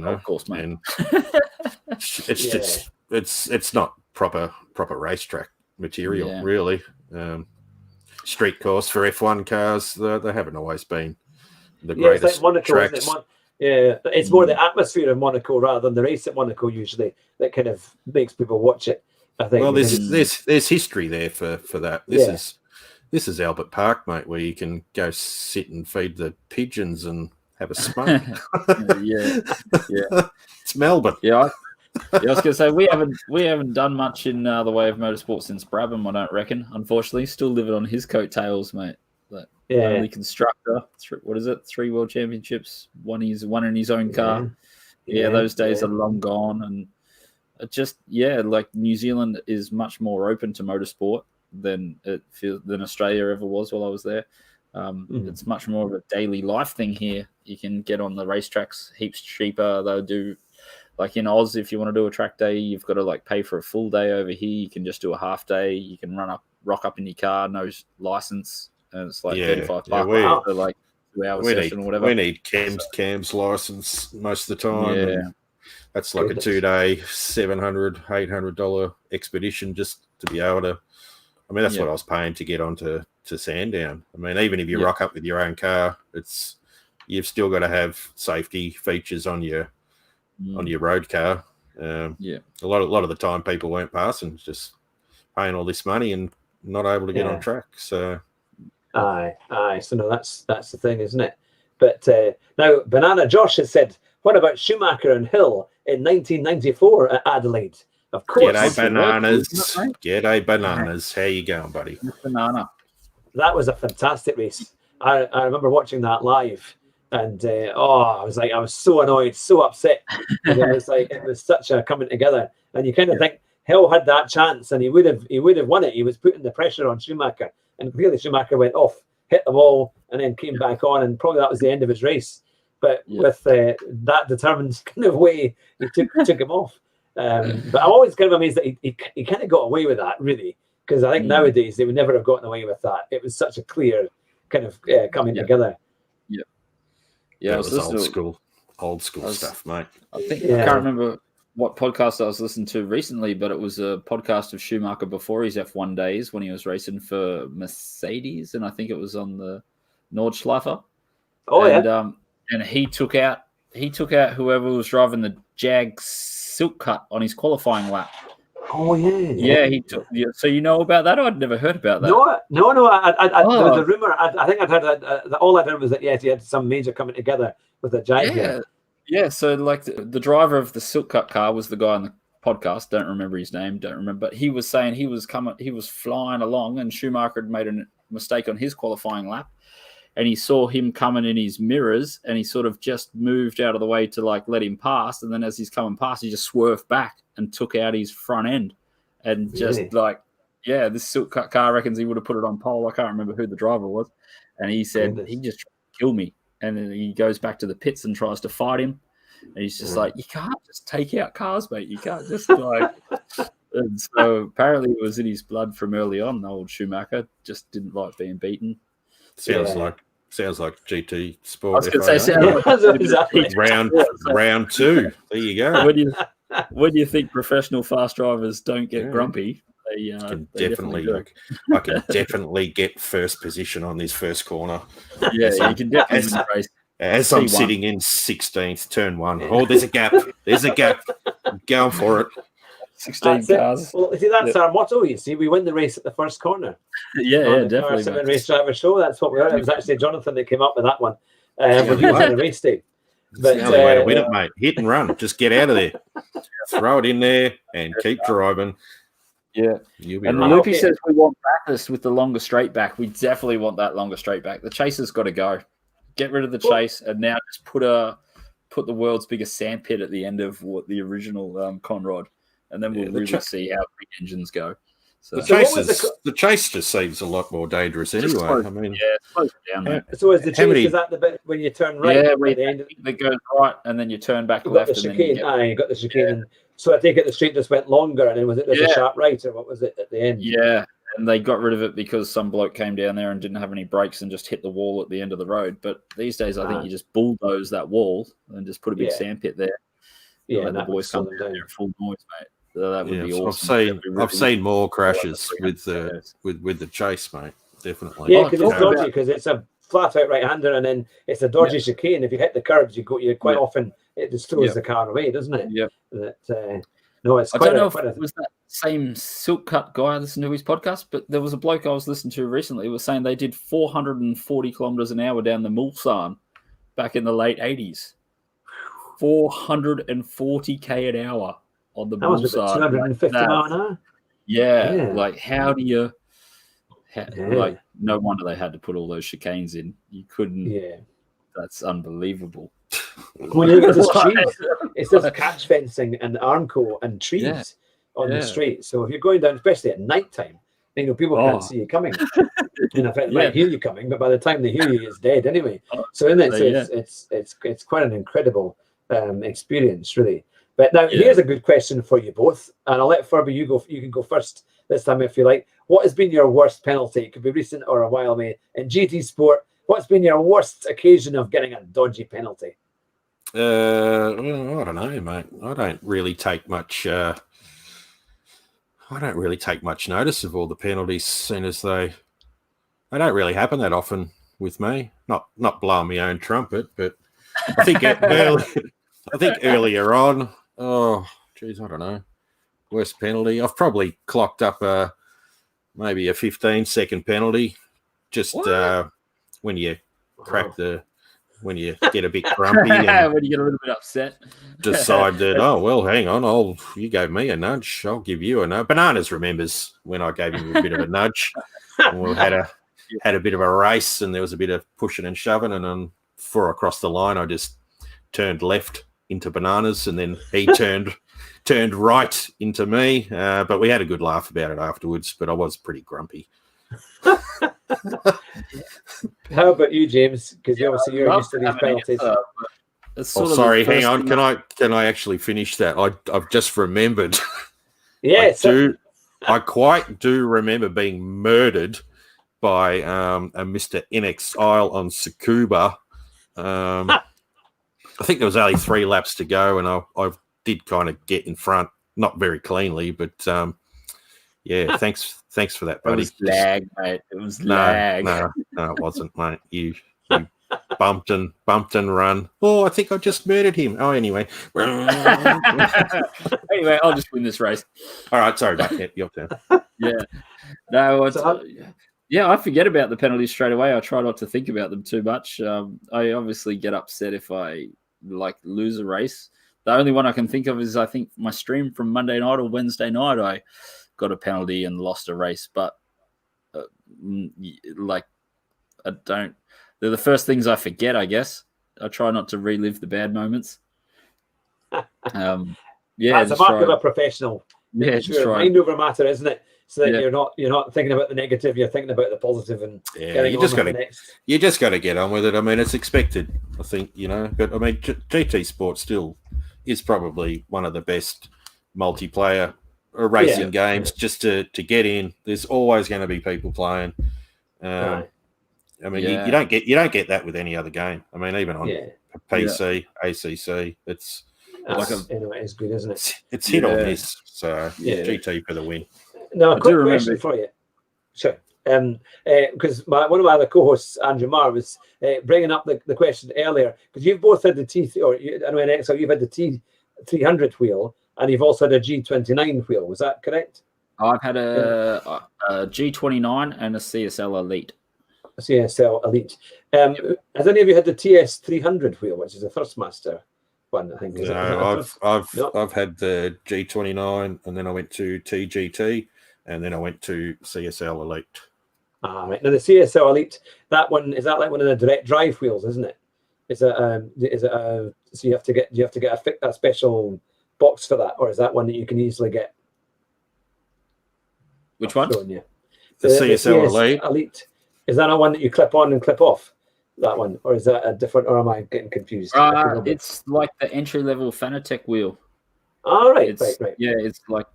of course, mate. And it's not proper racetrack material, really. Street course for F1 cars, they haven't always been the greatest. It's like Monaco, tracks. isn't it? It's more the atmosphere of Monaco rather than the race at Monaco usually that kind of makes people watch it. I think. Well, there's history there for that. This is Albert Park, mate, where you can go sit and feed the pigeons and have a smoke. It's Melbourne. I was going to say we haven't done much in the way of motorsport since Brabham, I don't reckon. Unfortunately, still living on his coattails, mate. Only constructor. What is it? 3 world championships. One in his own car. Those days are long gone, and it just like New Zealand is much more open to motorsport than Australia ever was while I was there. It's much more of a daily life thing here. You can get on the racetracks heaps cheaper. They'll do. Like in Oz, if you want to do a track day, you've got to pay for a full day. Over here, you can just do a half day. You can rock up in your car, no license, and it's like $35 for 2 hour session or whatever. We need Cam's license most of the time. And that's like a 2-day, $700, $800 expedition just to be able to. I mean, that's what I was paying to get onto Sandown. I mean, even if you rock up with your own car, you've still got to have safety features on your road car. A lot of the time people weren't passing, just paying all this money and not able to get on track. So so no, that's the thing, isn't it? But now Banana Josh has said, what about Schumacher and Hill in 1994 at Adelaide? Of course. G'day bananas. How you going, buddy? Banana. That was a fantastic race. I remember watching that live. And I was so annoyed, so upset. And it was such a coming together. And you kind of think Hill had that chance, and he would have won it. He was putting the pressure on Schumacher, and clearly Schumacher went off, hit the wall, and then came back on, and probably that was the end of his race. But with that determined kind of way, he took him off. But I'm always kind of amazed that he kind of got away with that, really, because I think nowadays they would never have gotten away with that. It was such a clear kind of coming together. Yeah, it was old school stuff, mate. I can't remember what podcast I was listening to recently, but it was a podcast of Schumacher before his F1 days when he was racing for Mercedes, and I think it was on the Nordschleife. And he took out whoever was driving the Jag Silk Cut on his qualifying lap. Oh yeah. He took. Yeah, so you know about that? I'd never heard about that. No. There was a rumor. I think I'd heard that. All I heard was that he had some major coming together with a Jag. Yeah. So like the driver of the Silk Cut car was the guy on the podcast. Don't remember his name. But he was saying he was flying along, and Schumacher had made a mistake on his qualifying lap. And he saw him coming in his mirrors, and he sort of just moved out of the way to like let him pass. And then as he's coming past, he just swerved back and took out his front end. And just this Silk Cut car reckons he would have put it on pole. I can't remember who the driver was. And he said, he just tried to kill me. And then he goes back to the pits and tries to fight him. And he's just like, you can't just take out cars, mate. You can't just like... And so apparently it was in his blood from early on. Old Schumacher just didn't like being beaten. Sounds like GT Sport. I was going to say, exactly. Round 2. There you go. When you think professional fast drivers don't get grumpy, I can definitely get first position on this first corner. Yeah, you can definitely race. As I'm sitting in 16th, turn 1. Oh, there's a gap. I'm going for it. 16 cars. Well, see, that's our motto. You see, we win the race at the first corner. Yeah, definitely. The Race Driver Show. That's what we are. It was actually Jonathan that came up with that one. When he was in the race team. But the only way to win it, mate. Hit and run. Just get out of there. Throw it in there and keep driving. Yeah. And Loopy says we want Bacchus with the longer straight back. We definitely want that longer straight back. The chaser's got to go. Get rid of the chase and now just put the world's biggest sand pit at the end of what the original Conrod. And then we'll really see how big engines go. So the chase just seems a lot more dangerous anyway. Slows down. So is the chase is that the bit when you turn right? Yeah, where it goes right and then you turn back left. The chicane. You got the chicane. So I take it the straight just went longer, and then was it a sharp right, or what was it at the end? Yeah, and they got rid of it because some bloke came down there and didn't have any brakes and just hit the wall at the end of the road. But these days, I think you just bulldoze that wall and just put a big sand pit there. Yeah, and the boys come down there full noise, mate. So that would be awesome. I've seen more crashes with the chase, mate. Definitely. Yeah, because it's dodgy. Because it's a flat out right-hander, and then it's a dodgy chicane. If you hit the curbs, you quite often it just throws the car away, doesn't it? Yeah. No, it's. I don't know if it was that same Silk Cut guy I listened to his podcast, but there was a bloke I was listening to recently who was saying they did 440 kilometers an hour down the Mulsanne back in the late 80s. 440 k an hour on the Mulsanne. 250 miles an hour. Yeah, like how do you? Like no wonder they had to put all those chicanes in. You couldn't. Yeah, that's unbelievable. When you get to the streets, it's just catch fencing and armco and trees on the street. So if you're going down, especially at night time, people can't see you coming. In fact, they might hear you coming, but by the time they hear you, it's dead anyway. So it's quite an incredible experience, really. But now here's a good question for you both, and I'll let Furby you go. You can go first this time if you like. What has been your worst penalty? It could be recent or a while, mate. In GT Sport, what's been your worst occasion of getting a dodgy penalty? I don't know, mate. I don't really take much notice of all the penalties, seeing as they don't really happen that often with me. Not blowing my own trumpet, but I think earlier on. Oh, geez, I don't know. Worst penalty. I've probably clocked up maybe a 15-second penalty. Just when you when you get a bit grumpy and when you get a little bit upset, decide that hang on, you gave me a nudge, I'll give you a nudge. Bananas remembers when I gave him a bit of a nudge. And we had a bit of a race, and there was a bit of pushing and shoving, and then before I crossed the line, I just turned left into Bananas, and then he turned right into me. But we had a good laugh about it afterwards. But I was pretty grumpy. How about you, James? Because obviously you're used to these penalties. Sorry, hang on. Can I actually finish that? I've just remembered. Yes, I quite do remember being murdered by a Mr. Inxile on Tsukuba I think there was only 3 laps to go, and I did kind of get in front, not very cleanly, but yeah, thanks for that, buddy. It was lag, mate. It was lag. No, it wasn't, mate. You bumped and run. Oh, I think I just murdered him. Oh, anyway. Anyway, I'll just win this race. All right, sorry about that. Your turn. Yeah. No, yeah, I forget about the penalties straight away. I try not to think about them too much. I obviously get upset if I lose a race. The only one I can think of is I think my stream from Monday night or Wednesday night. I got a penalty and lost a race, but I don't. They're the first things I forget, I guess. I try not to relive the bad moments. Yeah, that's a mark of a professional. Yeah, sure, mind over matter, isn't it? So that you're not thinking about the negative, you're thinking about the positive, and you just got to get on with it. I mean, it's expected, I think, But I mean, GT Sport still is probably one of the best multiplayer racing games. Just to get in, there's always going to be people playing. I mean, you don't get that with any other game. I mean, even on PC, ACC, it's good, isn't it? It's hit or miss. So GT for the win. Now, a quick question for you. Sure. Because one of my other co-hosts, Andrew Marr, was bringing up the question earlier, because you've both had the Inxile, you've had the T300 wheel, and you've also had a G29 wheel. Was that correct? I've had a G29 and a CSL Elite. A CSL Elite. Has any of you had the TS300 wheel, which is a Thrustmaster one? I think. I've had the G29, and then I went to TGT, and then I went to CSL Elite. Right. Now the CSL Elite, that one is that like one of the direct drive wheels, isn't it? So you have to get a special box for that, or is that one that you can easily get? Which one? The CSL Elite. Is that a one that you clip on and clip off? That one, or is that a different? Or am I getting confused? It's like the entry level Fanatec wheel. All right, right. Yeah, it's like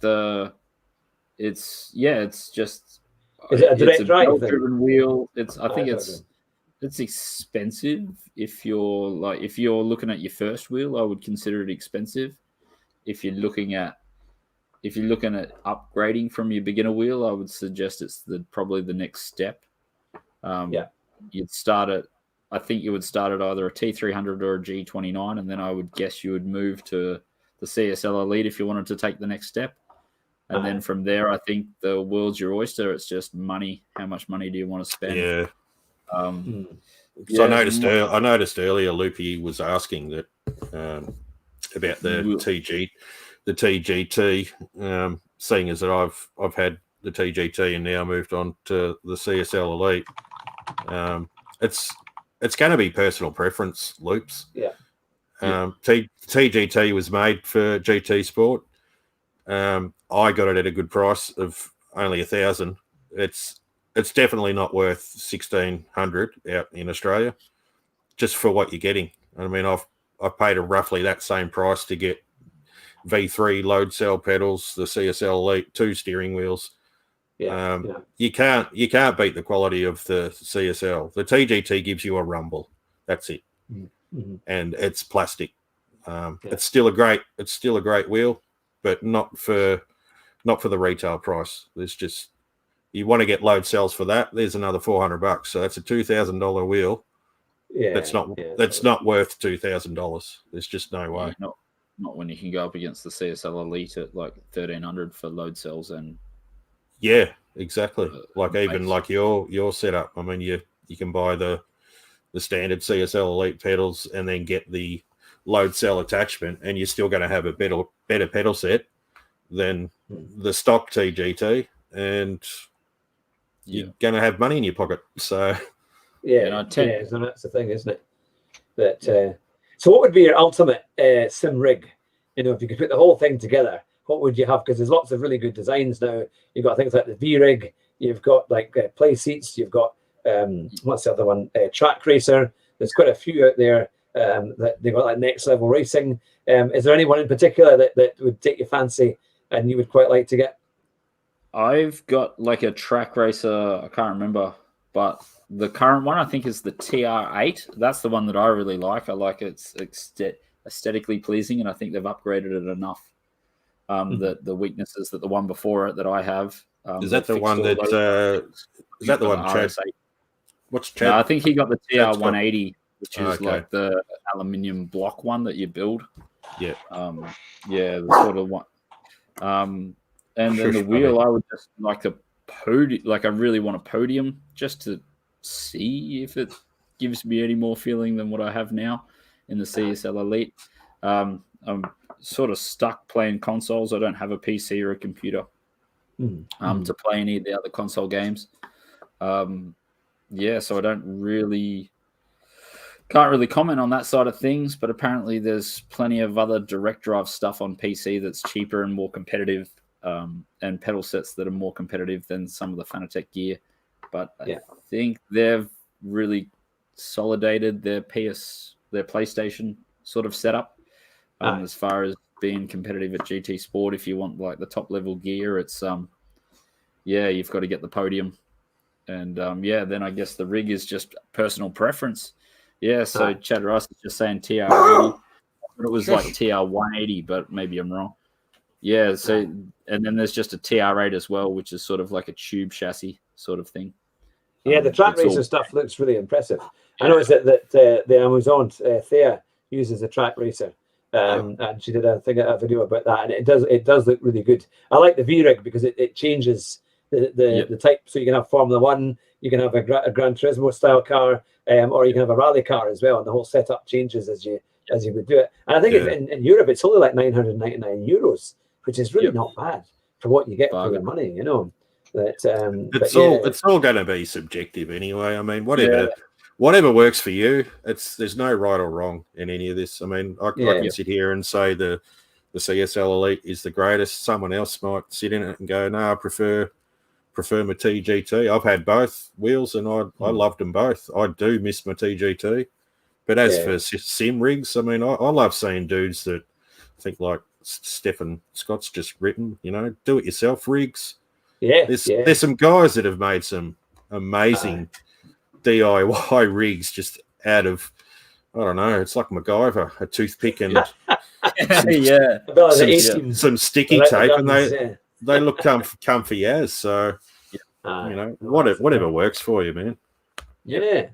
it's just. Is it a direct drive driven wheel? I think it's expensive if you're looking at your first wheel. I would consider it expensive. If you're looking at upgrading from your beginner wheel, I would suggest it's probably the next step. You'd start at. I think you would start at either a T300 or a G29, and then I would guess you would move to the CSL Elite if you wanted to take the next step. And then from there, I think the world's your oyster. It's just money. How much money do you want to spend? Yeah. So I noticed earlier, Loopy was asking that about the TGT, seeing as that I've had the TGT and now moved on to the CSL Elite. It's going to be personal preference, Loops. Yeah. TGT was made for GT Sport. I got it at a good price of only $1,000. It's definitely not worth $1,600 out in Australia, just for what you're getting. I mean, I've paid roughly that same price to get V3 load cell pedals, the CSL Elite, 2 steering wheels. You can't beat the quality of the CSL. The TGT gives you a rumble. That's it, and it's plastic. It's still a great wheel, but not for the retail price. There's just, you want to get load cells for that. There's another $400, so that's a $2,000 wheel. That's not worth $2,000. There's just no way. Not when you can go up against the CSL Elite at like $1,300 for load cells and. Yeah, exactly. Like even like your setup. I mean, you can buy the standard CSL Elite pedals and then get the load cell attachment, and you're still going to have a better pedal set than the stock TGT, and you're going to have money in your pocket. So so that's the thing, isn't it? But so what would be your ultimate sim rig? If you could put the whole thing together, what would you have? Because there's lots of really good designs now. You've got things like the V-Rig, you've got like play seats, you've got what's the other one? Track Racer. There's quite a few out there that they've got like next level racing. Is there anyone in particular that would take your fancy and you would quite like to get? I've got like a Track Racer. I can't remember, but the current one, I think, is the TR8. That's the one that I really like. I like it's aesthetically pleasing, and I think they've upgraded it enough. The weaknesses that the one before it that I have. Is that the one that? Is that the one? Chad? What's Chad? No, I think he got the TR180, which is like the aluminium block one that you build. Yeah. The sort of one. And then the wheel, I would just like a podium. Like I really want a podium just to see if it gives me any more feeling than what I have now in the CSL Elite. I'm sort of stuck playing consoles. I don't have a PC or a computer to play any of the other console games. So I can't really comment on that side of things, but apparently there's plenty of other direct drive stuff on PC that's cheaper and more competitive, and pedal sets that are more competitive than some of the Fanatec gear. But I think they've really solidated their PlayStation sort of setup as far as being competitive at GT Sport. If you want like the top level gear, it's you've got to get the podium. And then I guess the rig is just personal preference. Yeah, so Chad Rice is just saying TR80. But it was like TR180, but maybe I'm wrong. Yeah, so and then there's just a TR8 as well, which is sort of like a tube chassis sort of thing. Yeah, the track racer stuff looks really impressive. I noticed that the Amazon Thea uses a track racer, and she did a video about that, and it does look really good. I like the V-Rig because it changes the type, so you can have Formula One, you can have a Gran Turismo style car, or you can have a rally car as well, and the whole setup changes as you would do it. And I think in Europe it's only like €999, which is really not bad for what you get for your money, you know. It's all going to be subjective anyway. I mean, whatever works for you. There's no right or wrong in any of this. I mean, I can sit here and say the CSL Elite is the greatest. Someone else might sit in it and go, no, I prefer my TGT. I've had both wheels and I loved them both. I do miss my TGT. But as for sim rigs, I mean, I love seeing dudes that I think like Stephen Scott's just written, you know, do it yourself rigs. There's some guys that have made some amazing DIY rigs just out of, I don't know, it's like MacGyver, a toothpick and some sticky tape, and they look comfy as. So, you know, whatever works for you, man. Yeah.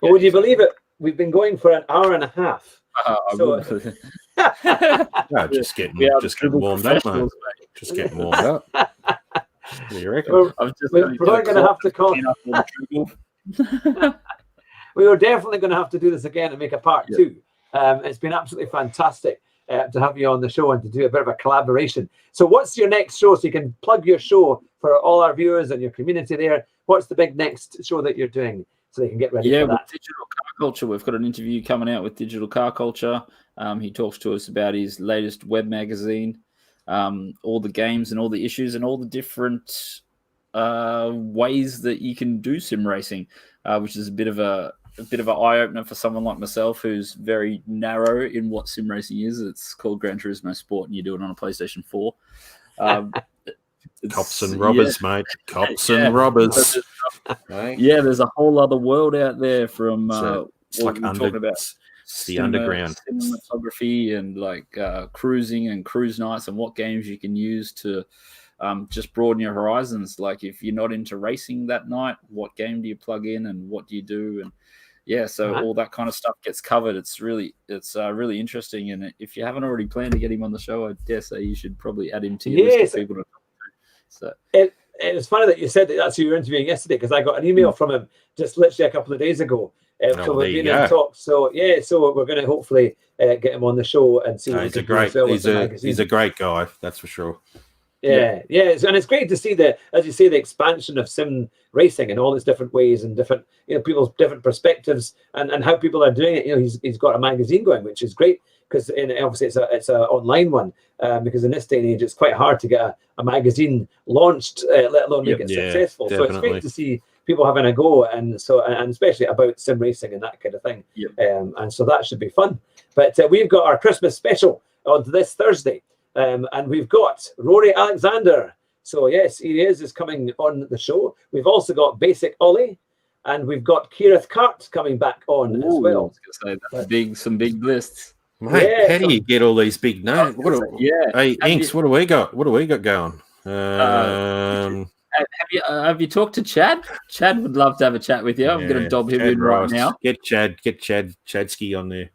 Well, would you believe it? We've been going for an hour and a half. Just getting warmed up, mate. Just getting warmed up. What do you reckon? We're probably going to have to call. We were definitely going to have to do this again and make a part 2. It's been absolutely fantastic to have you on the show and to do a bit of a collaboration. So what's your next show? So you can plug your show for all our viewers and your community there. What's the big next show that you're doing so they can get ready for that? With Digital Car Culture. We've got an interview coming out with Digital Car Culture. He talks to us about his latest web magazine, all the games and all the issues and all the different ways that you can do sim racing, which is a bit of an eye opener for someone like myself who's very narrow in what sim racing is. It's called Gran Turismo Sport, and you do it on a PlayStation 4. Cops and robbers, mate. Cops and robbers. There's a whole other world out there from it's like talking about the underground cinematography and like cruising and cruise nights and what games you can use to just broaden your horizons. Like if you're not into racing that night, what game do you plug in and what do you do? And all that kind of stuff gets covered. It's really interesting. And if you haven't already planned to get him on the show, I dare say you should probably add him to your list of people to talk to. So it's funny that you said that's who you were interviewing yesterday, because I got an email from him just literally a couple of days ago. So we've been in talk. So so we're going to hopefully get him on the show and see. He's a great guy, that's for sure. And it's great to see as you say, the expansion of sim racing and all its different ways and different, people's different perspectives and how people are doing it. He's got a magazine going, which is great, because obviously it's a online one, because in this day and age it's quite hard to get a magazine launched, let alone make it successful. Definitely. So it's great to see people having a go, and especially about sim racing and that kind of thing. And so that should be fun. But we've got our Christmas special on this Thursday. And we've got Rory Alexander. So yes, he is coming on the show. We've also got Basic Ollie, and we've got Keirith Cart coming back on as well. I was going to say that's some big lists. Mate, how do you get all these big names? Hey, Inks, what do we got? What do we got going? Have you talked to Chad? Chad would love to have a chat with you. I'm going to dob him in right now. Get Chadsky on there.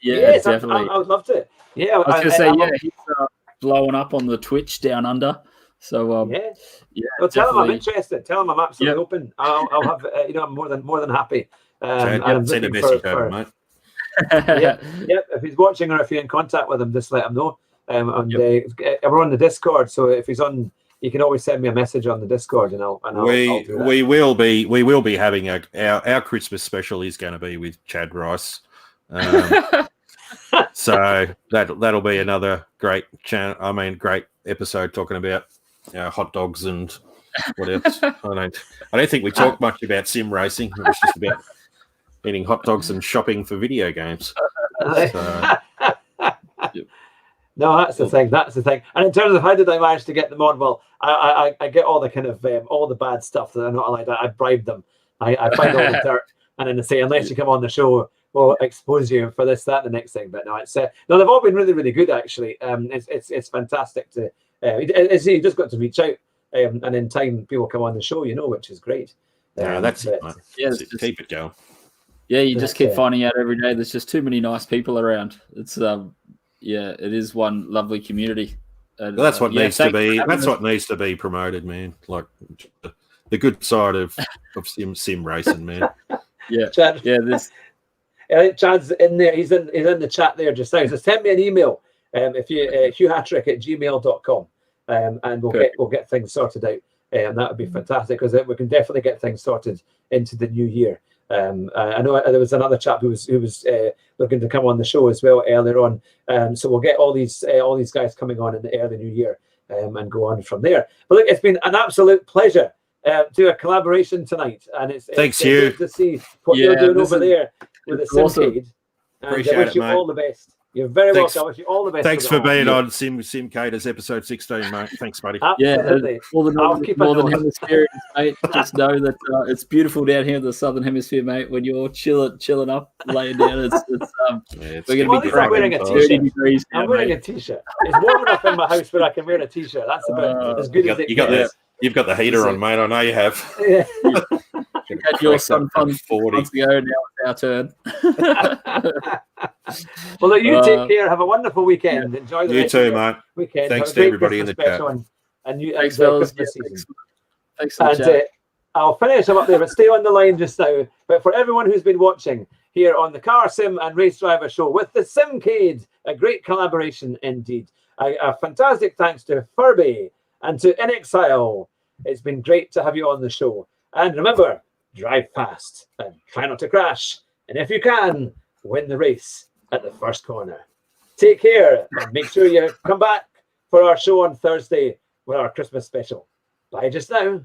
Yeah, definitely. I would love to. Yeah, I was going to say, he's blowing up on the Twitch down under. So Well, tell him I'm interested. Tell him I'm absolutely open. I'll have I'm more than happy. Send a message over, mate. If he's watching or if you're in contact with him, just let him know. We're on the Discord, so if he's on, you can always send me a message on the Discord, and I'll do that. We will be having our Christmas special is going to be with Chad Rice. So that'll be another great episode talking about hot dogs and what else. I don't think we talked much about sim racing. It was just about eating hot dogs and shopping for video games. No, that's the thing. That's the thing. And in terms of how did I manage to get them on? Well, I get all the kind of all the bad stuff that they're not allowed. I bribe them. I find all the dirt, and then they say unless you come on the show, we'll expose you for this, that, the next thing. But no, it's they've all been really, really good actually. It's fantastic to. You just got to reach out, and in time people come on the show, which is great. That's it. Keep it going. Yeah, you just keep finding out every day. There's just too many nice people around. It's it is one lovely community. Well, that's what needs to be. That's what needs to be promoted, man. Like the good side of sim racing, man. Yeah, Chad. Yeah, Chad's in there. He's in the chat there just now. So send me an email. If you hughhatrick@gmail.com, and we'll get things sorted out. And that would be fantastic because we can definitely get things sorted into the new year. I know there was another chap who was looking to come on the show as well earlier on. So we'll get all these guys coming on in the early new year and go on from there. But look, it's been an absolute pleasure to do a collaboration tonight, and it's good to see what you're doing over there with the SimCade. Appreciate I wish you all the best. You're very welcome. I wish you all the best. Thanks for being on SimCade as episode 16, mate. Thanks, buddy. Absolutely. All the northern hemisphere, mate. Just know that it's beautiful down here in the southern hemisphere, mate. When you're chilling up, laying down, we're going to be wearing a t-shirt. 30 degrees. I'm wearing a t-shirt. It's warm enough in my house where I can wear a t-shirt. That's about as good as it gets. You've got the heater on, mate. I know you have. Yeah. Had your son fun 40 months ago. Now it's our turn. Well, look, you take care. Have a wonderful weekend. Enjoy the you too, mate. Weekend. Thanks to everybody in the chat. Thanks, fellas. Thanks for the chat. I'll finish up there, but stay on the line just now. But for everyone who's been watching here on the Car Sim and Race Driver Show with the SimCade, a great collaboration indeed. A fantastic thanks to Furby and to Inxile. It's been great to have you on the show. And remember, drive fast and try not to crash. And if you can, win the race at the first corner. Take care and make sure you come back for our show on Thursday with our Christmas special. Bye just now.